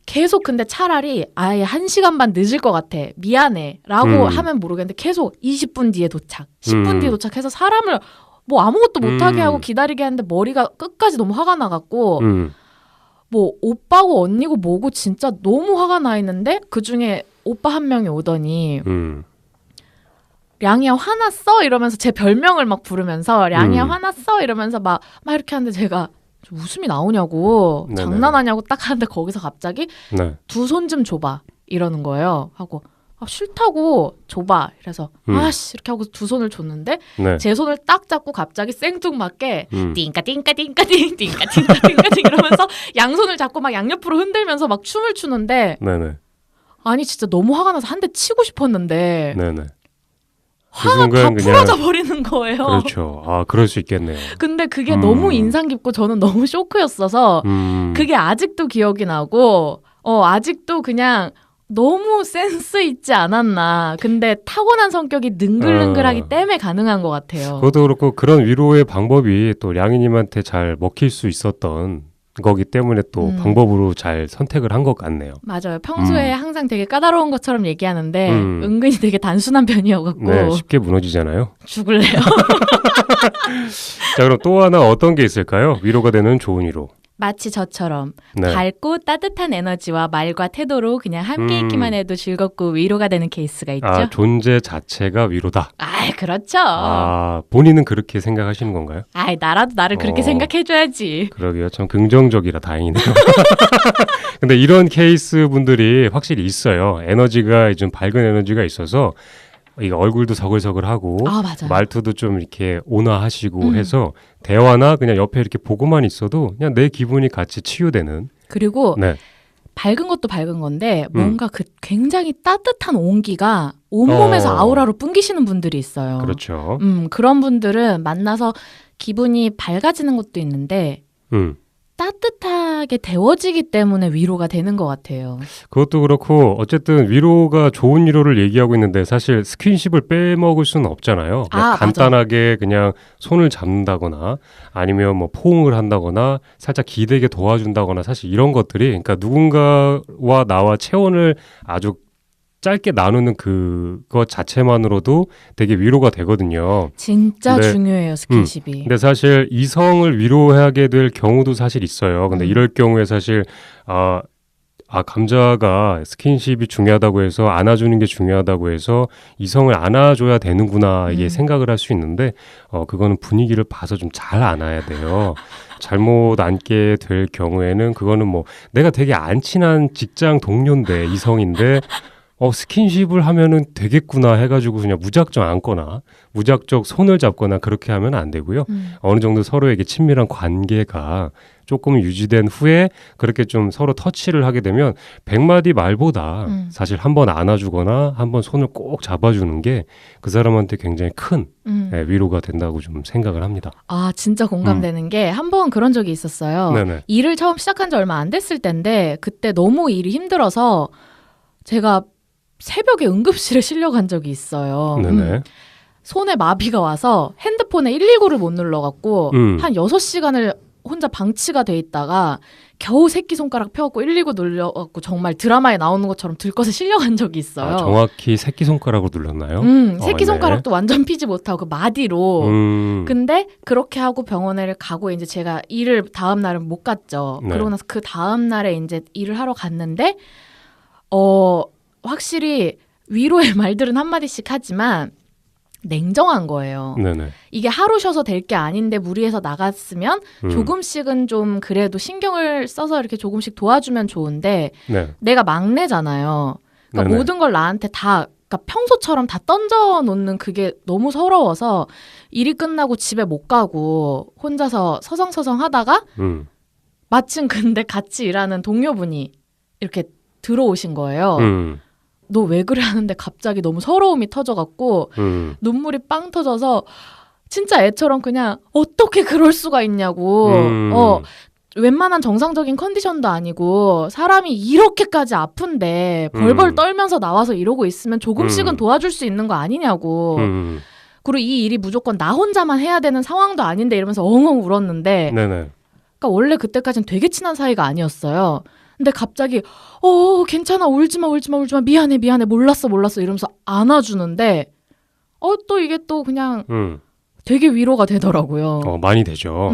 계속 근데 차라리 아예 1시간 반 늦을 것 같아. 미안해. 라고 하면 모르겠는데 계속 20분 뒤에 도착. 10분 뒤에 도착해서 사람을 뭐 아무것도 못하게 하고 기다리게 하는데 머리가 끝까지 너무 화가 나갖고 뭐 오빠고 언니고 뭐고 진짜 너무 화가 나 있는데 그중에 오빠 한 명이 오더니 량이야 화났어? 이러면서 제 별명을 막 부르면서 량이야 화났어? 이러면서 막 이렇게 하는데 제가 웃음이 나오냐고 네네. 장난하냐고 딱 하는데 거기서 갑자기 네. 두 손 좀 줘봐 이러는 거예요. 하고 싫다고 줘봐. 이래서 아씨 이렇게 하고 두 손을 줬는데 네. 제 손을 딱 잡고 갑자기 생뚱맞게 띵까띵까띵까띵 띵까띵까띵까띵 이러면서 양손을 잡고 막 양옆으로 흔들면서 막 춤을 추는데 네네. 아니 진짜 너무 화가 나서 한 대 치고 싶었는데 네네. 화가 다 풀어져 버리는 거예요. 그렇죠. 아, 그럴 수 있겠네요. 근데 그게 너무 인상 깊고 저는 너무 쇼크였어서 그게 아직도 기억이 나고 아직도 그냥 너무 센스 있지 않았나. 근데 타고난 성격이 능글능글하기 때문에 가능한 것 같아요. 그것도 그렇고 그런 위로의 방법이 또 량이님한테 잘 먹힐 수 있었던 거기 때문에 또 방법으로 잘 선택을 한 것 같네요. 맞아요. 평소에 항상 되게 까다로운 것처럼 얘기하는데 은근히 되게 단순한 편이어갖고 네, 쉽게 무너지잖아요. 죽을래요. 자, 그럼 또 하나 어떤 게 있을까요? 위로가 되는 좋은 위로. 마치 저처럼 네. 밝고 따뜻한 에너지와 말과 태도로 그냥 함께 있기만 해도 즐겁고 위로가 되는 케이스가 있죠. 아, 존재 자체가 위로다. 그렇죠. 본인은 그렇게 생각하시는 건가요? 나라도 나를 그렇게 생각해줘야지. 그러게요. 참 긍정적이라 다행이네요. 근데 이런 케이스 분들이 확실히 있어요. 에너지가 좀 밝은 에너지가 있어서 이게 얼굴도 서글서글하고 맞아요. 말투도 좀 이렇게 온화하시고 해서 대화나 그냥 옆에 이렇게 보고만 있어도 그냥 내 기분이 같이 치유되는. 그리고 네. 밝은 것도 밝은 건데 뭔가 그 굉장히 따뜻한 온기가 온몸에서 아우라로 뿜기시는 분들이 있어요. 그렇죠. 그런 분들은 만나서 기분이 밝아지는 것도 있는데 따뜻하게 데워지기 때문에 위로가 되는 것 같아요. 그것도 그렇고 어쨌든 위로가 좋은 위로를 얘기하고 있는데 사실 스킨십을 빼먹을 수는 없잖아요. 그냥 간단하게 그냥 손을 잡는다거나 아니면 뭐 포옹을 한다거나 살짝 기대게 도와준다거나 사실 이런 것들이 그러니까 누군가와 나와 체온을 아주 짧게 나누는 그것 자체만으로도 되게 위로가 되거든요. 진짜 중요해요, 스킨십이. 근데 사실 이성을 위로하게 될 경우도 사실 있어요. 근데 이럴 경우에 사실 감자가 스킨십이 중요하다고 해서 안아주는 게 중요하다고 해서 이성을 안아줘야 되는구나 이게 생각을 할 수 있는데 그거는 분위기를 봐서 좀 잘 안아야 돼요. 잘못 안게 될 경우에는 그거는 뭐 내가 되게 안 친한 직장 동료인데 이성인데 스킨십을 하면은 되겠구나 해가지고 그냥 무작정 안거나 무작정 손을 잡거나 그렇게 하면 안 되고요. 어느 정도 서로에게 친밀한 관계가 조금 유지된 후에 그렇게 좀 서로 터치를 하게 되면 100마디 말보다 사실 한번 안아주거나 한번 손을 꼭 잡아주는 게 그 사람한테 굉장히 큰 위로가 된다고 좀 생각을 합니다. 진짜 공감되는 게 한 번 그런 적이 있었어요. 네네. 일을 처음 시작한 지 얼마 안 됐을 때인데 그때 너무 일이 힘들어서 제가 새벽에 응급실에 실려간 적이 있어요. 네네. 손에 마비가 와서 핸드폰에 119를 못 눌러갖고 한 6시간을 혼자 방치가 돼 있다가 겨우 새끼손가락 펴갖고 119 눌려갖고 정말 드라마에 나오는 것처럼 들것에 실려간 적이 있어요. 정확히 새끼손가락으로 눌렀나요? 새끼손가락도 완전 피지 못하고 그 마디로. 근데 그렇게 하고 병원에 가고 이제 제가 일을 다음 날은 못 갔죠. 네. 그러고 나서 그 다음 날에 이제 일을 하러 갔는데 확실히 위로의 말들은 한마디씩 하지만 냉정한 거예요. 네네. 이게 하루 쉬어서 될 게 아닌데 무리해서 나갔으면 조금씩은 좀 그래도 신경을 써서 이렇게 조금씩 도와주면 좋은데 네. 내가 막내잖아요. 그러니까 네네. 모든 걸 나한테 다 그러니까 평소처럼 다 던져놓는 그게 너무 서러워서 일이 끝나고 집에 못 가고 혼자서 서성서성 하다가 마침 근데 같이 일하는 동료분이 이렇게 들어오신 거예요. 너 왜 그래 하는데 갑자기 너무 서러움이 터져갖고 눈물이 빵 터져서 진짜 애처럼 그냥 어떻게 그럴 수가 있냐고 웬만한 정상적인 컨디션도 아니고 사람이 이렇게까지 아픈데 벌벌 떨면서 나와서 이러고 있으면 조금씩은 도와줄 수 있는 거 아니냐고 그리고 이 일이 무조건 나 혼자만 해야 되는 상황도 아닌데 이러면서 엉엉 울었는데 네네. 그러니까 원래 그때까지는 되게 친한 사이가 아니었어요. 근데 갑자기 괜찮아 울지마 미안해 몰랐어 이러면서 안아주는데 또 이게 또 그냥 되게 위로가 되더라고요. 많이 되죠.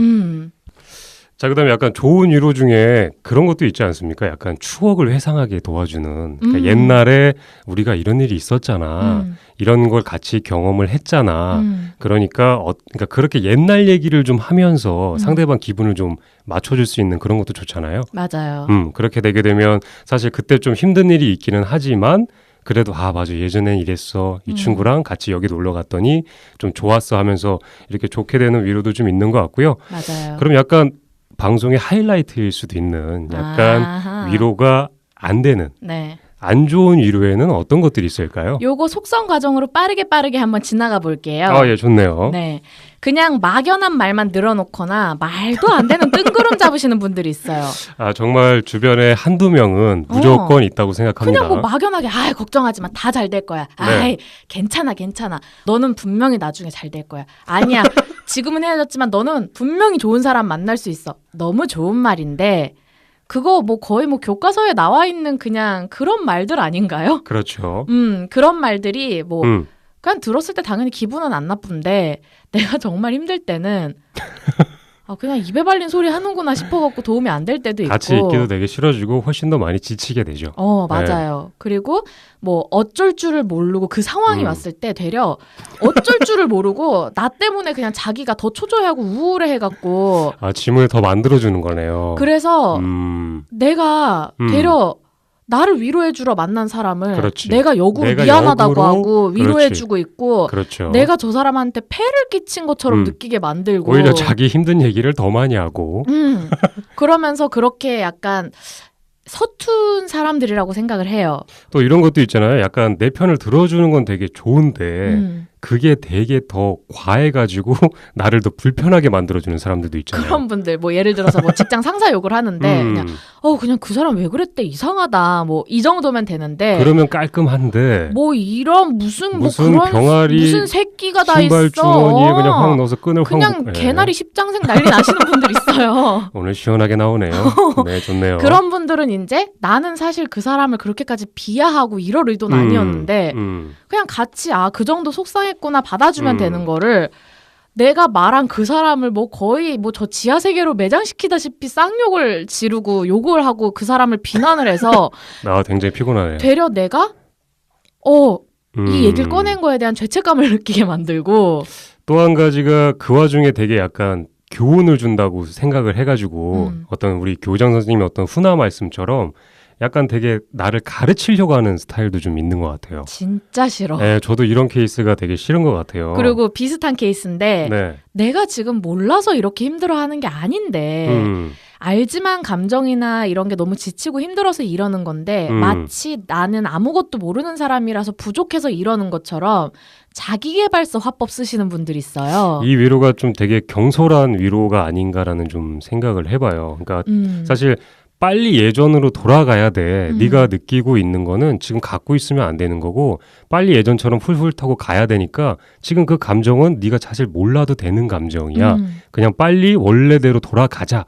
자, 그다음에 약간 좋은 위로 중에 그런 것도 있지 않습니까? 약간 추억을 회상하게 도와주는 그러니까 옛날에 우리가 이런 일이 있었잖아. 이런 걸 같이 경험을 했잖아. 그러니까 그렇게 옛날 얘기를 좀 하면서 상대방 기분을 좀 맞춰줄 수 있는 그런 것도 좋잖아요. 맞아요. 그렇게 되게 되면 사실 그때 좀 힘든 일이 있기는 하지만 그래도 맞아 예전엔 이랬어 이 친구랑 같이 여기 놀러 갔더니 좀 좋았어 하면서 이렇게 좋게 되는 위로도 좀 있는 것 같고요. 맞아요. 그럼 약간 방송의 하이라이트일 수도 있는 약간 위로가 안 되는 네. 안 좋은 위로에는 어떤 것들이 있을까요? 요거 속성 과정으로 빠르게 한번 지나가 볼게요. 아, 예, 좋네요. 네. 그냥 막연한 말만 늘어놓거나 말도 안 되는 뜬구름 잡으시는 분들이 있어요. 아, 정말 주변에 한두 명은 무조건 있다고 생각합니다. 그냥 뭐 막연하게 걱정하지 마. 다 잘 될 거야. 네. 괜찮아. 너는 분명히 나중에 잘 될 거야. 아니야. 지금은 헤어졌지만 너는 분명히 좋은 사람 만날 수 있어. 너무 좋은 말인데 그거 뭐 거의 뭐 교과서에 나와 있는 그냥 그런 말들 아닌가요? 그렇죠. 그런 말들이 뭐 음. 그냥 들었을 때 당연히 기분은 안 나쁜데 내가 정말 힘들 때는 그냥 입에 발린 소리 하는구나 싶어갖고 도움이 안 될 때도 있고 같이 있기도 되게 싫어지고 훨씬 더 많이 지치게 되죠. 맞아요. 그리고 뭐 어쩔 줄을 모르고 그 상황이 왔을 때 되려 어쩔 줄을 모르고 나 때문에 그냥 자기가 더 초조해하고 우울해해갖고 짐을 더 만들어주는 거네요. 그래서 내가 되려 나를 위로해주러 만난 사람을 그렇지. 내가 역으로 미안하다고 하고 위로해주고 있고 그렇죠. 내가 저 사람한테 폐를 끼친 것처럼 느끼게 만들고 오히려 자기 힘든 얘기를 더 많이 하고 그러면서 그렇게 약간 서툰 사람들이라고 생각을 해요. 또 이런 것도 있잖아요. 약간 내 편을 들어주는 건 되게 좋은데 그게 되게 더 과해가지고 나를 더 불편하게 만들어주는 사람들도 있잖아요. 그런 분들 뭐 예를 들어서 뭐 직장 상사 욕을 하는데 그냥 그 사람 왜 그랬대 이상하다 뭐 이 정도면 되는데 그러면 깔끔한데 뭐 이런 무슨 그런 병아리 무슨 새끼가 다 있어 신발 주머니에 그냥 확 넣어서 끈을 그냥 개나리 십장생 난리 나시는 분들 있어요. 오늘 시원하게 나오네요. 네, 좋네요. 그런 분들은 이제 나는 사실 그 사람을 그렇게까지 비하하고 이럴 의도는 아니었는데 그냥 같이 그 정도 속상했구나 받아주면 되는 거를 내가 말한 그 사람을 뭐 거의 뭐 저 지하 세계로 매장시키다시피 쌍욕을 지르고 욕을 하고 그 사람을 비난을 해서 굉장히 피곤하네요. 되려 내가 이 얘기를 꺼낸 거에 대한 죄책감을 느끼게 만들고 또 한 가지가 그 와중에 되게 약간 교훈을 준다고 생각을 해가지고 어떤 우리 교장 선생님의 어떤 훈화 말씀처럼 약간 되게 나를 가르치려고 하는 스타일도 좀 있는 것 같아요. 진짜 싫어. 네, 저도 이런 케이스가 되게 싫은 것 같아요. 그리고 비슷한 케이스인데 내가 지금 몰라서 이렇게 힘들어하는 게 아닌데 알지만 감정이나 이런 게 너무 지치고 힘들어서 이러는 건데 마치 나는 아무것도 모르는 사람이라서 부족해서 이러는 것처럼 자기계발서 화법 쓰시는 분들이 있어요. 이 위로가 좀 되게 경솔한 위로가 아닌가라는 좀 생각을 해봐요. 그러니까 사실 빨리 예전으로 돌아가야 돼. 네가 느끼고 있는 거는 지금 갖고 있으면 안 되는 거고 빨리 예전처럼 훌훌 타고 가야 되니까 지금 그 감정은 네가 사실 몰라도 되는 감정이야. 그냥 빨리 원래대로 돌아가자.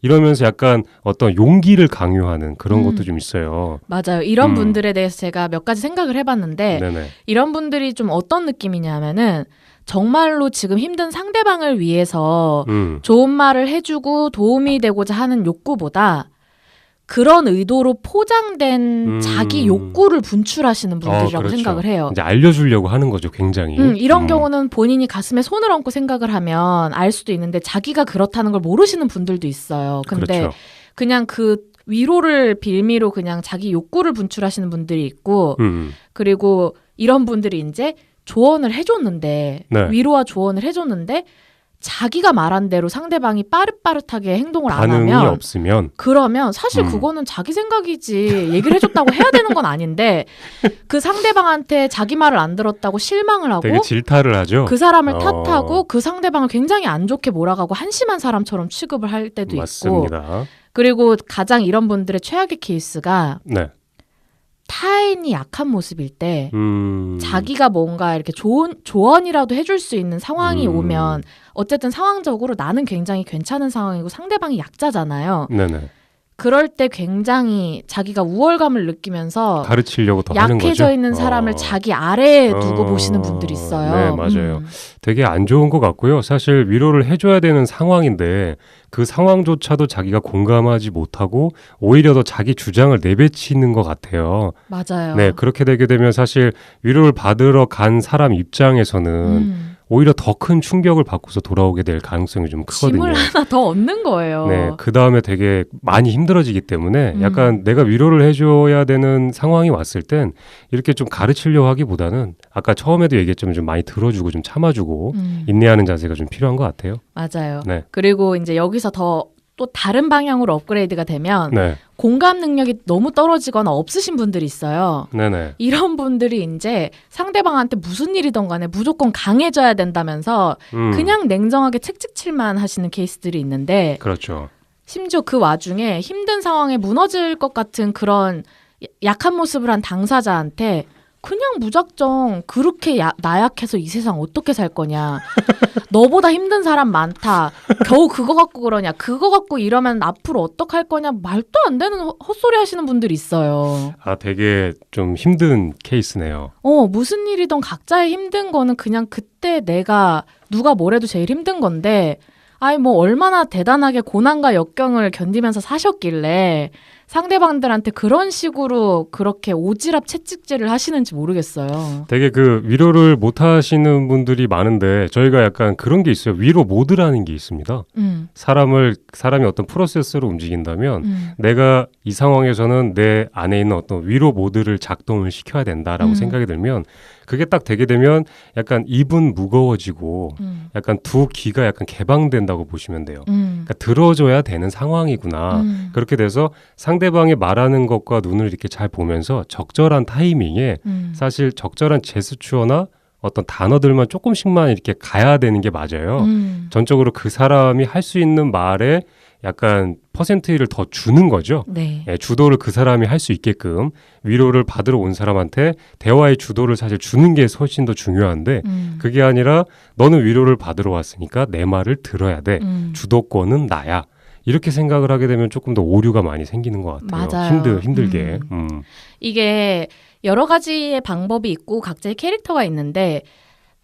이러면서 약간 어떤 용기를 강요하는 그런 것도 좀 있어요. 맞아요. 이런 분들에 대해서 제가 몇 가지 생각을 해봤는데 이런 분들이 좀 어떤 느낌이냐면은 정말로 지금 힘든 상대방을 위해서 좋은 말을 해주고 도움이 되고자 하는 욕구보다 그런 의도로 포장된 자기 욕구를 분출하시는 분들이라고 그렇죠. 생각을 해요. 이제 알려주려고 하는 거죠, 굉장히. 이런 경우는 본인이 가슴에 손을 얹고 생각을 하면 알 수도 있는데 자기가 그렇다는 걸 모르시는 분들도 있어요. 근데 그렇죠. 그냥 그 위로를 빌미로 그냥 자기 욕구를 분출하시는 분들이 있고 그리고 이런 분들이 이제 조언을 해줬는데 위로와 조언을 해줬는데 자기가 말한 대로 상대방이 빠릇빠릇하게 행동을 안 반응이 하면 없으면 그러면 사실 그거는 자기 생각이지 얘기를 해줬다고 해야 되는 건 아닌데 그 상대방한테 자기 말을 안 들었다고 실망을 하고 되게 질타를 하죠. 그 사람을 탓하고 그 상대방을 굉장히 안 좋게 몰아가고 한심한 사람처럼 취급을 할 때도 맞습니다. 있고 그리고 가장 이런 분들의 최악의 케이스가 타인이 약한 모습일 때 자기가 뭔가 이렇게 조언이라도 해줄 수 있는 상황이 오면 어쨌든 상황적으로 나는 굉장히 괜찮은 상황이고 상대방이 약자잖아요. 네네. 그럴 때 굉장히 자기가 우월감을 느끼면서 가르치려고 더 하는 거죠. 약해져 있는 사람을 자기 아래에 두고 보시는 분들이 있어요. 네, 맞아요. 되게 안 좋은 것 같고요. 사실 위로를 해줘야 되는 상황인데 그 상황조차도 자기가 공감하지 못하고 오히려 더 자기 주장을 내뱉치는 것 같아요. 맞아요. 네, 그렇게 되게 되면 사실 위로를 받으러 간 사람 입장에서는 오히려 더 큰 충격을 받고서 돌아오게 될 가능성이 좀 크거든요. 짐을 하나 더 얻는 거예요. 네, 그 다음에 되게 많이 힘들어지기 때문에 약간 내가 위로를 해줘야 되는 상황이 왔을 땐 이렇게 좀 가르치려고 하기보다는 아까 처음에도 얘기했지만 좀 많이 들어주고 좀 참아주고 인내하는 자세가 좀 필요한 것 같아요. 맞아요. 네. 그리고 이제 여기서 더 또 다른 방향으로 업그레이드가 되면 네. 공감 능력이 너무 떨어지거나 없으신 분들이 있어요. 네네. 이런 분들이 이제 상대방한테 무슨 일이든 간에 무조건 강해져야 된다면서 그냥 냉정하게 책찍칠만 하시는 케이스들이 있는데 그렇죠. 심지어 그 와중에 힘든 상황에 무너질 것 같은 그런 약한 모습을 한 당사자한테 그냥 무작정 그렇게 나약해서 이 세상 어떻게 살 거냐. 너보다 힘든 사람 많다. 겨우 그거 갖고 그러냐. 그거 갖고 이러면 앞으로 어떡할 거냐. 말도 안 되는 헛소리 하시는 분들이 있어요. 아, 되게 좀 힘든 케이스네요. 무슨 일이든 각자의 힘든 거는 그냥 그때 내가 누가 뭐래도 제일 힘든 건데 아이 뭐 얼마나 대단하게 고난과 역경을 견디면서 사셨길래 상대방들한테 그런 식으로 그렇게 오지랖 채찍질을 하시는지 모르겠어요. 되게 그 위로를 못 하시는 분들이 많은데 저희가 약간 그런 게 있어요. 위로 모드라는 게 있습니다. 사람이 어떤 프로세스로 움직인다면 내가 이 상황에서는 내 안에 있는 어떤 위로 모드를 작동을 시켜야 된다라고 생각이 들면 그게 딱 되게 되면 약간 입은 무거워지고 약간 두 귀가 약간 개방된다고 보시면 돼요. 그러니까 들어줘야 되는 상황이구나. 그렇게 돼서 상대방이 말하는 것과 눈을 이렇게 잘 보면서 적절한 타이밍에 사실 적절한 제스처나 어떤 단어들만 조금씩만 이렇게 가야 되는 게 맞아요. 전적으로 그 사람이 할 수 있는 말에 약간 퍼센트를 더 주는 거죠. 네. 예, 주도를 그 사람이 할 수 있게끔 위로를 받으러 온 사람한테 대화의 주도를 사실 주는 게 훨씬 더 중요한데 그게 아니라 너는 위로를 받으러 왔으니까 내 말을 들어야 돼. 주도권은 나야. 이렇게 생각을 하게 되면 조금 더 오류가 많이 생기는 것 같아요. 맞아요. 힘들게. 이게 여러 가지의 방법이 있고 각자의 캐릭터가 있는데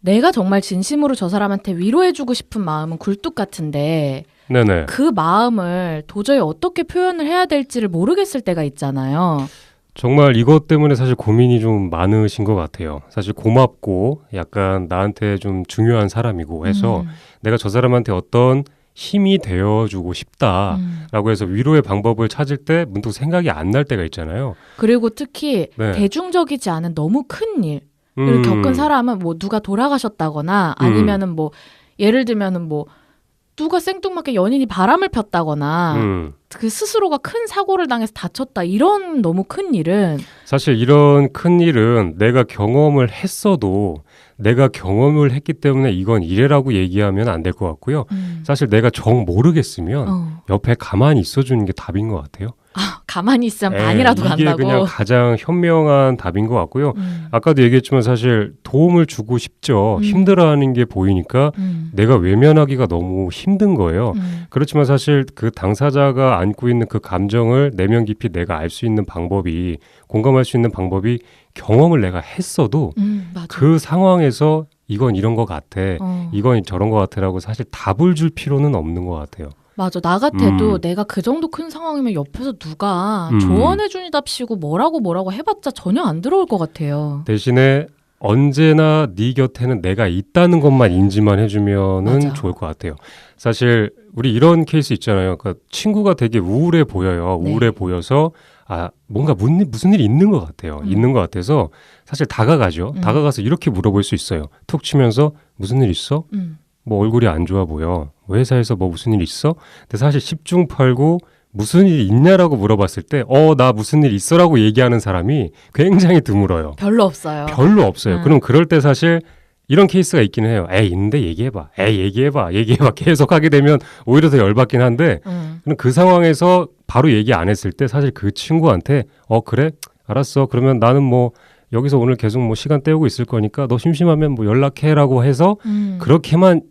내가 정말 진심으로 저 사람한테 위로해주고 싶은 마음은 굴뚝 같은데 네네. 그 마음을 도저히 어떻게 표현을 해야 될지를 모르겠을 때가 있잖아요. 정말 이것 때문에 사실 고민이 좀 많으신 것 같아요. 사실 고맙고 약간 나한테 좀 중요한 사람이고 해서 내가 저 사람한테 어떤 힘이 되어주고 싶다라고 해서 위로의 방법을 찾을 때 문득 생각이 안 날 때가 있잖아요. 그리고 특히 네. 대중적이지 않은 너무 큰 일을 겪은 사람은 뭐 누가 돌아가셨다거나 아니면은 뭐 예를 들면은 뭐 누가 생뚱맞게 연인이 바람을 폈다거나 그 스스로가 큰 사고를 당해서 다쳤다 이런 너무 큰 일은 사실 이런 큰 일은 내가 경험을 했어도 내가 경험을 했기 때문에 이건 이래라고 얘기하면 안 될 것 같고요. 사실 내가 정 모르겠으면 옆에 가만히 있어주는 게 답인 것 같아요. 가만히 있으면 반이라도 이게 간다고. 그냥 가장 현명한 답인 것 같고요. 아까도 얘기했지만 사실 도움을 주고 싶죠. 힘들어하는 게 보이니까 내가 외면하기가 너무 힘든 거예요. 그렇지만 사실 그 당사자가 안고 있는 그 감정을 내면 깊이 내가 알 수 있는 방법이 공감할 수 있는 방법이 경험을 내가 했어도 맞아. 그 상황에서 이건 이런 것 같아. 이건 저런 것 같아라고 사실 답을 줄 필요는 없는 것 같아요. 맞아. 나 같아도 내가 그 정도 큰 상황이면 옆에서 누가 조언해주니답시고 뭐라고 해봤자 전혀 안 들어올 것 같아요. 대신에 언제나 네 곁에는 내가 있다는 것만 인지만 해주면은 맞아. 좋을 것 같아요. 사실 우리 이런 케이스 있잖아요. 그러니까 친구가 되게 우울해 보여요. 네. 우울해 보여서 뭔가 무슨 일이 있는 것 같아요. 있는 것 같아서 사실 다가가죠. 다가가서 이렇게 물어볼 수 있어요. 툭 치면서 무슨 일 있어? 뭐 얼굴이 안 좋아 보여. 회사에서 뭐 무슨 일 있어? 근데 사실 10중 8구 무슨 일 있냐라고 물어봤을 때 나 무슨 일 있어라고 얘기하는 사람이 굉장히 드물어요. 별로 없어요. 별로 없어요. 그럼 그럴 때 사실 이런 케이스가 있기는 해요. 있는데 얘기해봐. 얘기해봐. 계속 하게 되면 오히려 더 열받긴 한데 그럼 그 상황에서 바로 얘기 안 했을 때 사실 그 친구한테 그래? 알았어. 그러면 나는 뭐 여기서 오늘 계속 뭐 시간 때우고 있을 거니까 너 심심하면 뭐 연락해라고 해서 그렇게만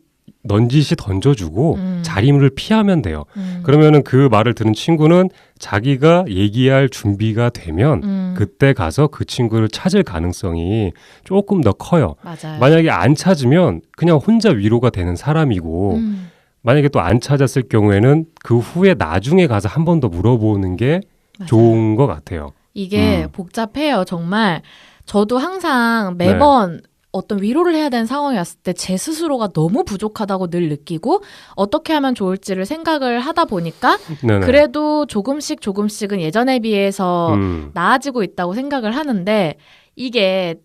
넌지시 던져주고 자리를 피하면 돼요. 그러면은 그 말을 들은 친구는 자기가 얘기할 준비가 되면 그때 가서 그 친구를 찾을 가능성이 조금 더 커요. 맞아요. 만약에 안 찾으면 그냥 혼자 위로가 되는 사람이고 만약에 또 안 찾았을 경우에는 그 후에 나중에 가서 한 번 더 물어보는 게 맞아요. 좋은 것 같아요. 이게 복잡해요. 정말 저도 항상 매번 어떤 위로를 해야 되는 상황이 왔을 때 제 스스로가 너무 부족하다고 늘 느끼고 어떻게 하면 좋을지를 생각을 하다 보니까 네네. 그래도 조금씩은 예전에 비해서 나아지고 있다고 생각을 하는데 이게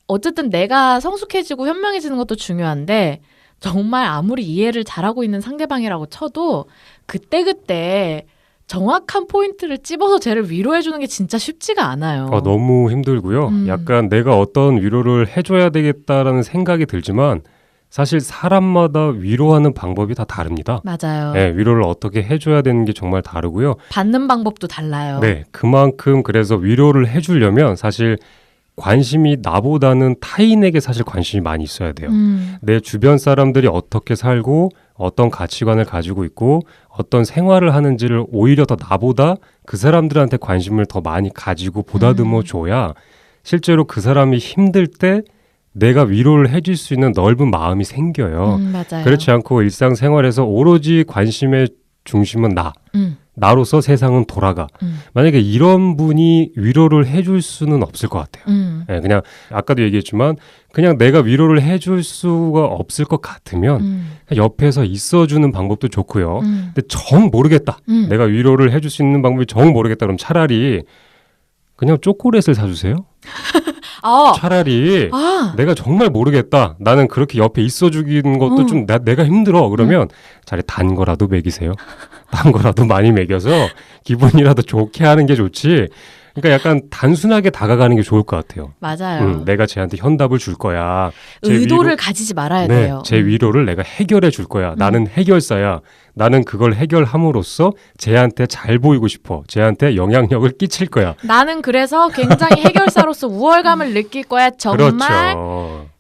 어쨌든 내가 성숙해지고 현명해지는 것도 중요한데 정말 아무리 이해를 잘하고 있는 상대방이라고 쳐도 그때그때 정확한 포인트를 찝어서 쟤를 위로해주는 게 진짜 쉽지가 않아요. 너무 힘들고요. 약간 내가 어떤 위로를 해줘야 되겠다라는 생각이 들지만 사실 사람마다 위로하는 방법이 다 다릅니다. 맞아요. 네, 위로를 어떻게 해줘야 되는 게 정말 다르고요. 받는 방법도 달라요. 네, 그만큼 그래서 위로를 해주려면 사실 관심이 나보다는 타인에게 사실 관심이 많이 있어야 돼요. 내 주변 사람들이 어떻게 살고 어떤 가치관을 가지고 있고 어떤 생활을 하는지를 오히려 더 나보다 그 사람들한테 관심을 더 많이 가지고 보다듬어 줘야 실제로 그 사람이 힘들 때 내가 위로를 해줄 수 있는 넓은 마음이 생겨요. 맞아요. 그렇지 않고 일상생활에서 오로지 관심의 중심은 나로서 세상은 돌아가. 만약에 이런 분이 위로를 해줄 수는 없을 것 같아요. 네, 그냥 아까도 얘기했지만 그냥 내가 위로를 해줄 수가 없을 것 같으면 옆에서 있어주는 방법도 좋고요. 근데 정 모르겠다. 내가 위로를 해줄 수 있는 방법이 정 모르겠다. 그럼 차라리 그냥 초콜릿을 사주세요. 차라리 내가 정말 모르겠다. 나는 그렇게 옆에 있어주기는 것도 좀 내가 힘들어. 그러면 차라리 단 거라도 먹이세요. 단 거라도 많이 먹여서 기분이라도 좋게 하는 게 좋지. 그러니까 약간 단순하게 다가가는 게 좋을 것 같아요. 맞아요. 내가 쟤한테 현답을 줄 거야. 의도를 가지지 말아야 돼요. 제 위로를 내가 해결해 줄 거야. 나는 해결사야. 나는 그걸 해결함으로써 쟤한테 잘 보이고 싶어. 쟤한테 영향력을 끼칠 거야. 나는 그래서 굉장히 해결사로서 우월감을 느낄 거야. 정말 그렇죠.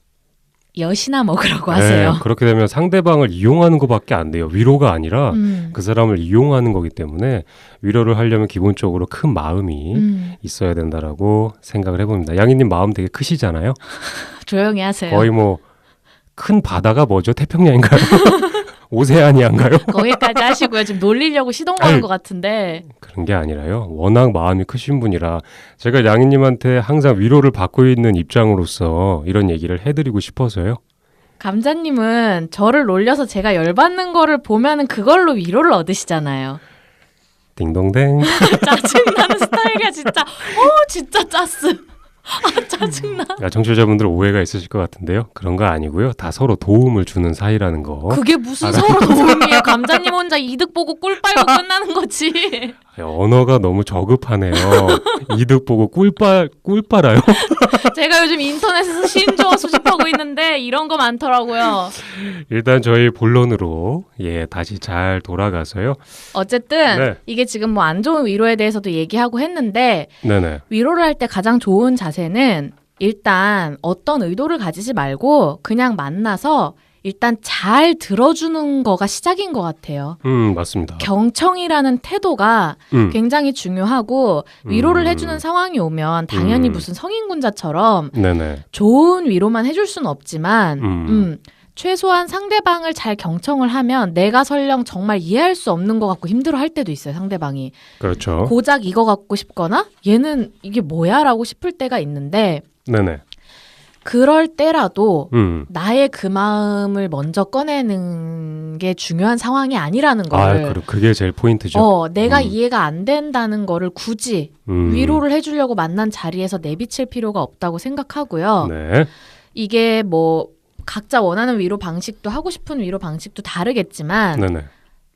여시나 먹으라고 하세요. 네, 그렇게 되면 상대방을 이용하는 것밖에 안 돼요. 위로가 아니라 그 사람을 이용하는 거기 때문에 위로를 하려면 기본적으로 큰 마음이 있어야 된다라고 생각을 해봅니다. 양희님 마음 되게 크시잖아요. 조용히 하세요. 거의 뭐 큰 바다가 뭐죠? 태평양인가요? 오세아니아인가요? 거기까지 하시고요. 지금 놀리려고 시동 거는 것 같은데. 그런 게 아니라요. 워낙 마음이 크신 분이라 제가 양희님한테 항상 위로를 받고 있는 입장으로서 이런 얘기를 해드리고 싶어서요. 감자님은 저를 놀려서 제가 열받는 거를 보면은 그걸로 위로를 얻으시잖아요. 딩동댕. 짜증나는 스타일이야 진짜. 진짜 짜증. 짜증나. 청취자분들 오해가 있으실 것 같은데요. 그런 거 아니고요. 다 서로 도움을 주는 사이라는 거. 그게 무슨 서로 도움이에요. 감자님 혼자 이득 보고 꿀 빨고 끝나는 거지. 언어가 너무 저급하네요. 이득 보고 꿀 빨아요? 제가 요즘 인터넷에서 신조어 수집하고 있는데 이런 거 많더라고요. 일단 저희 본론으로 다시 잘 돌아가서요. 어쨌든 이게 지금 뭐 안 좋은 위로에 대해서도 얘기하고 했는데 네네. 위로를 할 때 가장 좋은 자세는 일단 어떤 의도를 가지지 말고 그냥 만나서 일단 잘 들어주는 거가 시작인 것 같아요. 맞습니다. 경청이라는 태도가 굉장히 중요하고 위로를 해주는 상황이 오면 당연히 무슨 성인군자처럼 네네. 좋은 위로만 해줄 수는 없지만 최소한 상대방을 잘 경청을 하면 내가 설령 정말 이해할 수 없는 것 같고 힘들어할 때도 있어요. 상대방이. 그렇죠. 고작 이거 갖고 싶거나 얘는 이게 뭐야? 라고 싶을 때가 있는데 네네. 그럴 때라도 나의 그 마음을 먼저 꺼내는 게 중요한 상황이 아니라는 거를 그게 제일 포인트죠. 내가 이해가 안 된다는 거를 굳이 위로를 해주려고 만난 자리에서 내비칠 필요가 없다고 생각하고요. 네. 이게 뭐 각자 원하는 위로 방식도 하고 싶은 위로 방식도 다르겠지만 네네.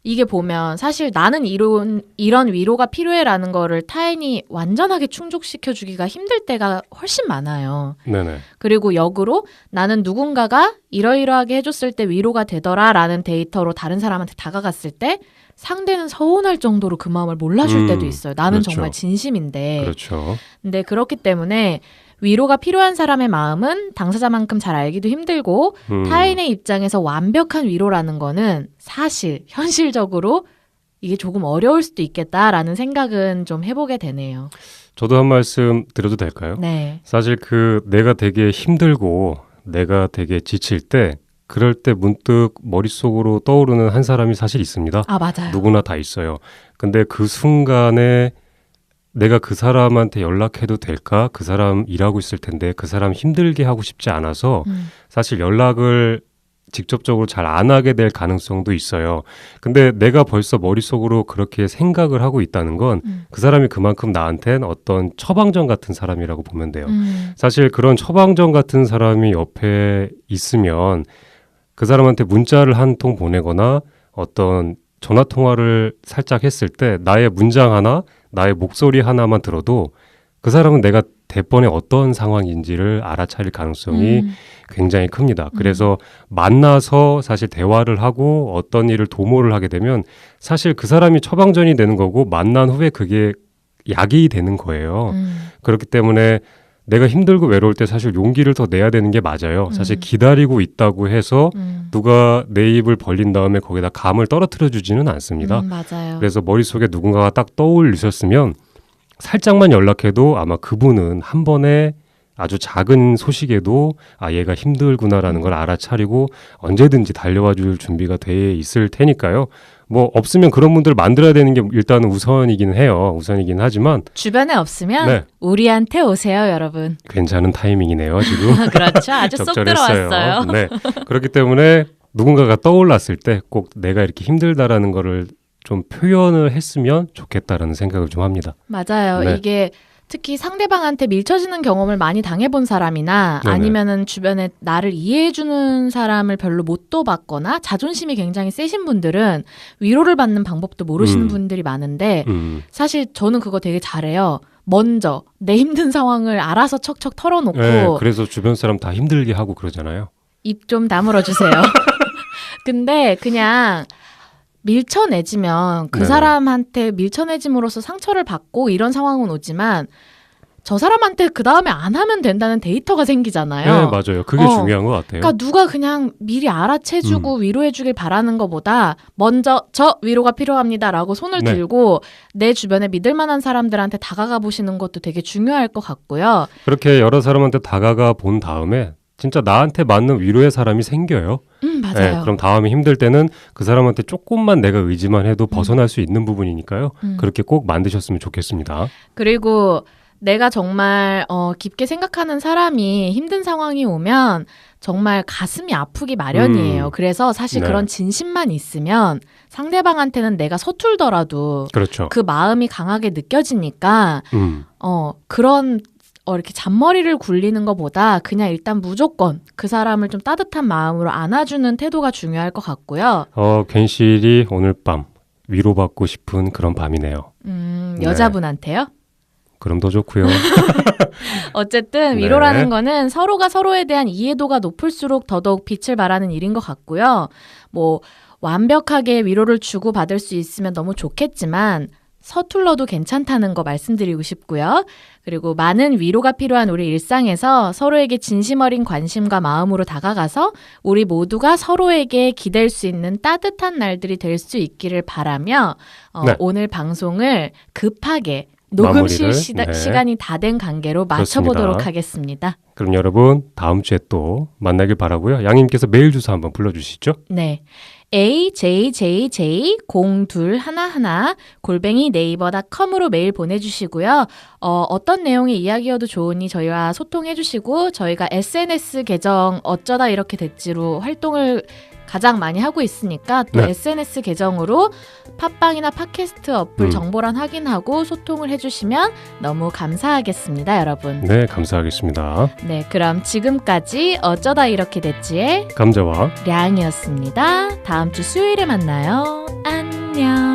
이게 보면 사실 나는 이런 위로가 필요해라는 거를 타인이 완전하게 충족시켜주기가 힘들 때가 훨씬 많아요. 네네. 그리고 역으로 나는 누군가가 이러이러하게 해줬을 때 위로가 되더라라는 데이터로 다른 사람한테 다가갔을 때 상대는 서운할 정도로 그 마음을 몰라줄 때도 있어요. 나는 그렇죠. 정말 진심인데. 그렇죠. 근데 그렇기 때문에 위로가 필요한 사람의 마음은 당사자만큼 잘 알기도 힘들고 타인의 입장에서 완벽한 위로라는 거는 사실 현실적으로 이게 조금 어려울 수도 있겠다라는 생각은 좀 해보게 되네요. 저도 한 말씀 드려도 될까요? 네. 사실 내가 되게 힘들고 내가 되게 지칠 때 그럴 때 문득 머릿속으로 떠오르는 한 사람이 사실 있습니다. 맞아요. 누구나 다 있어요. 근데 그 순간에 내가 그 사람한테 연락해도 될까? 그 사람 일하고 있을 텐데 그 사람 힘들게 하고 싶지 않아서 사실 연락을 직접적으로 잘 안 하게 될 가능성도 있어요. 근데 내가 벌써 머릿속으로 그렇게 생각을 하고 있다는 건 그 사람이 그만큼 나한텐 어떤 처방전 같은 사람이라고 보면 돼요. 사실 그런 처방전 같은 사람이 옆에 있으면 그 사람한테 문자를 한 통 보내거나 어떤 전화 통화를 살짝 했을 때 나의 문장 하나, 나의 목소리 하나만 들어도 그 사람은 내가 대번에 어떤 상황인지를 알아차릴 가능성이 굉장히 큽니다. 그래서 만나서 사실 대화를 하고 어떤 일을 도모를 하게 되면 사실 그 사람이 처방전이 되는 거고 만난 후에 그게 약이 되는 거예요. 그렇기 때문에 내가 힘들고 외로울 때 사실 용기를 더 내야 되는 게 맞아요. 사실 기다리고 있다고 해서 누가 내 입을 벌린 다음에 거기다 감을 떨어뜨려 주지는 않습니다. 맞아요. 그래서 머릿속에 누군가가 딱 떠올리셨으면 살짝만 연락해도 아마 그분은 한 번에 아주 작은 소식에도 아 얘가 힘들구나라는 걸 알아차리고 언제든지 달려와 줄 준비가 돼 있을 테니까요. 뭐 없으면 그런 분들 만들어야 되는 게 일단은 우선이긴 해요. 우선이긴 하지만 주변에 없으면 네. 우리한테 오세요, 여러분. 괜찮은 타이밍이네요, 지금. 그렇죠. 아주 쏙 적절했어요. 들어왔어요. 네. 그렇기 때문에 누군가가 떠올랐을 때 꼭 내가 이렇게 힘들다라는 거를 좀 표현을 했으면 좋겠다라는 생각을 좀 합니다. 맞아요. 네. 이게 특히 상대방한테 밀쳐지는 경험을 많이 당해본 사람이나 네네. 아니면은 주변에 나를 이해해주는 사람을 별로 못 둬봤거나 자존심이 굉장히 세신 분들은 위로를 받는 방법도 모르시는 분들이 많은데 사실 저는 그거 되게 잘해요. 먼저 내 힘든 상황을 알아서 척척 털어놓고 네, 그래서 주변 사람 다 힘들게 하고 그러잖아요. 입 좀 다물어 주세요. 근데 그냥 밀쳐내지면 그 네네. 사람한테 밀쳐내짐으로써 상처를 받고 이런 상황은 오지만 저 사람한테 그 다음에 안 하면 된다는 데이터가 생기잖아요. 네, 맞아요. 그게 중요한 것 같아요. 그러니까 누가 그냥 미리 알아채주고 위로해주길 바라는 것보다 먼저 저 위로가 필요합니다라고 손을 네. 들고 내 주변에 믿을 만한 사람들한테 다가가 보시는 것도 되게 중요할 것 같고요. 그렇게 여러 사람한테 다가가 본 다음에 진짜 나한테 맞는 위로의 사람이 생겨요. 맞아요. 네, 그럼 다음에 힘들 때는 그 사람한테 조금만 내가 의지만 해도 벗어날 수 있는 부분이니까요. 그렇게 꼭 만드셨으면 좋겠습니다. 그리고 내가 정말 깊게 생각하는 사람이 힘든 상황이 오면 정말 가슴이 아프기 마련이에요. 그래서 사실 네. 그런 진심만 있으면 상대방한테는 내가 서툴더라도 그렇죠. 그 마음이 강하게 느껴지니까 그런 이렇게 잔머리를 굴리는 것보다 그냥 일단 무조건 그 사람을 좀 따뜻한 마음으로 안아주는 태도가 중요할 것 같고요. 괜시리 오늘 밤 위로받고 싶은 그런 밤이네요. 여자분한테요? 그럼 더 좋고요. 어쨌든 네. 위로라는 거는 서로가 서로에 대한 이해도가 높을수록 더더욱 빛을 발하는 일인 것 같고요. 뭐 완벽하게 위로를 주고받을 수 있으면 너무 좋겠지만 서툴러도 괜찮다는 거 말씀드리고 싶고요. 그리고 많은 위로가 필요한 우리 일상에서 서로에게 진심 어린 관심과 마음으로 다가가서 우리 모두가 서로에게 기댈 수 있는 따뜻한 날들이 될 수 있기를 바라며 네. 오늘 방송을 급하게 녹음실 마무리를, 네. 시간이 다 된 관계로 맞춰보도록 그렇습니다. 하겠습니다. 그럼 여러분 다음 주에 또 만나길 바라고요. 양님께서 메일 주소 한번 불러주시죠. 네. ajjj0211 네이버.com으로 메일 보내주시고요. 어떤 내용의 이야기여도 좋으니 저희와 소통해주시고 저희가 SNS 계정 어쩌다 이렇게 됐지로 활동을 가장 많이 하고 있으니까 또 네. SNS 계정으로 팟빵이나 팟캐스트 어플 정보란 확인하고 소통을 해주시면 너무 감사하겠습니다, 여러분. 네, 감사하겠습니다. 네, 그럼 지금까지 어쩌다 이렇게 됐지의 감자와 량이었습니다. 다음 주 수요일에 만나요. 안녕.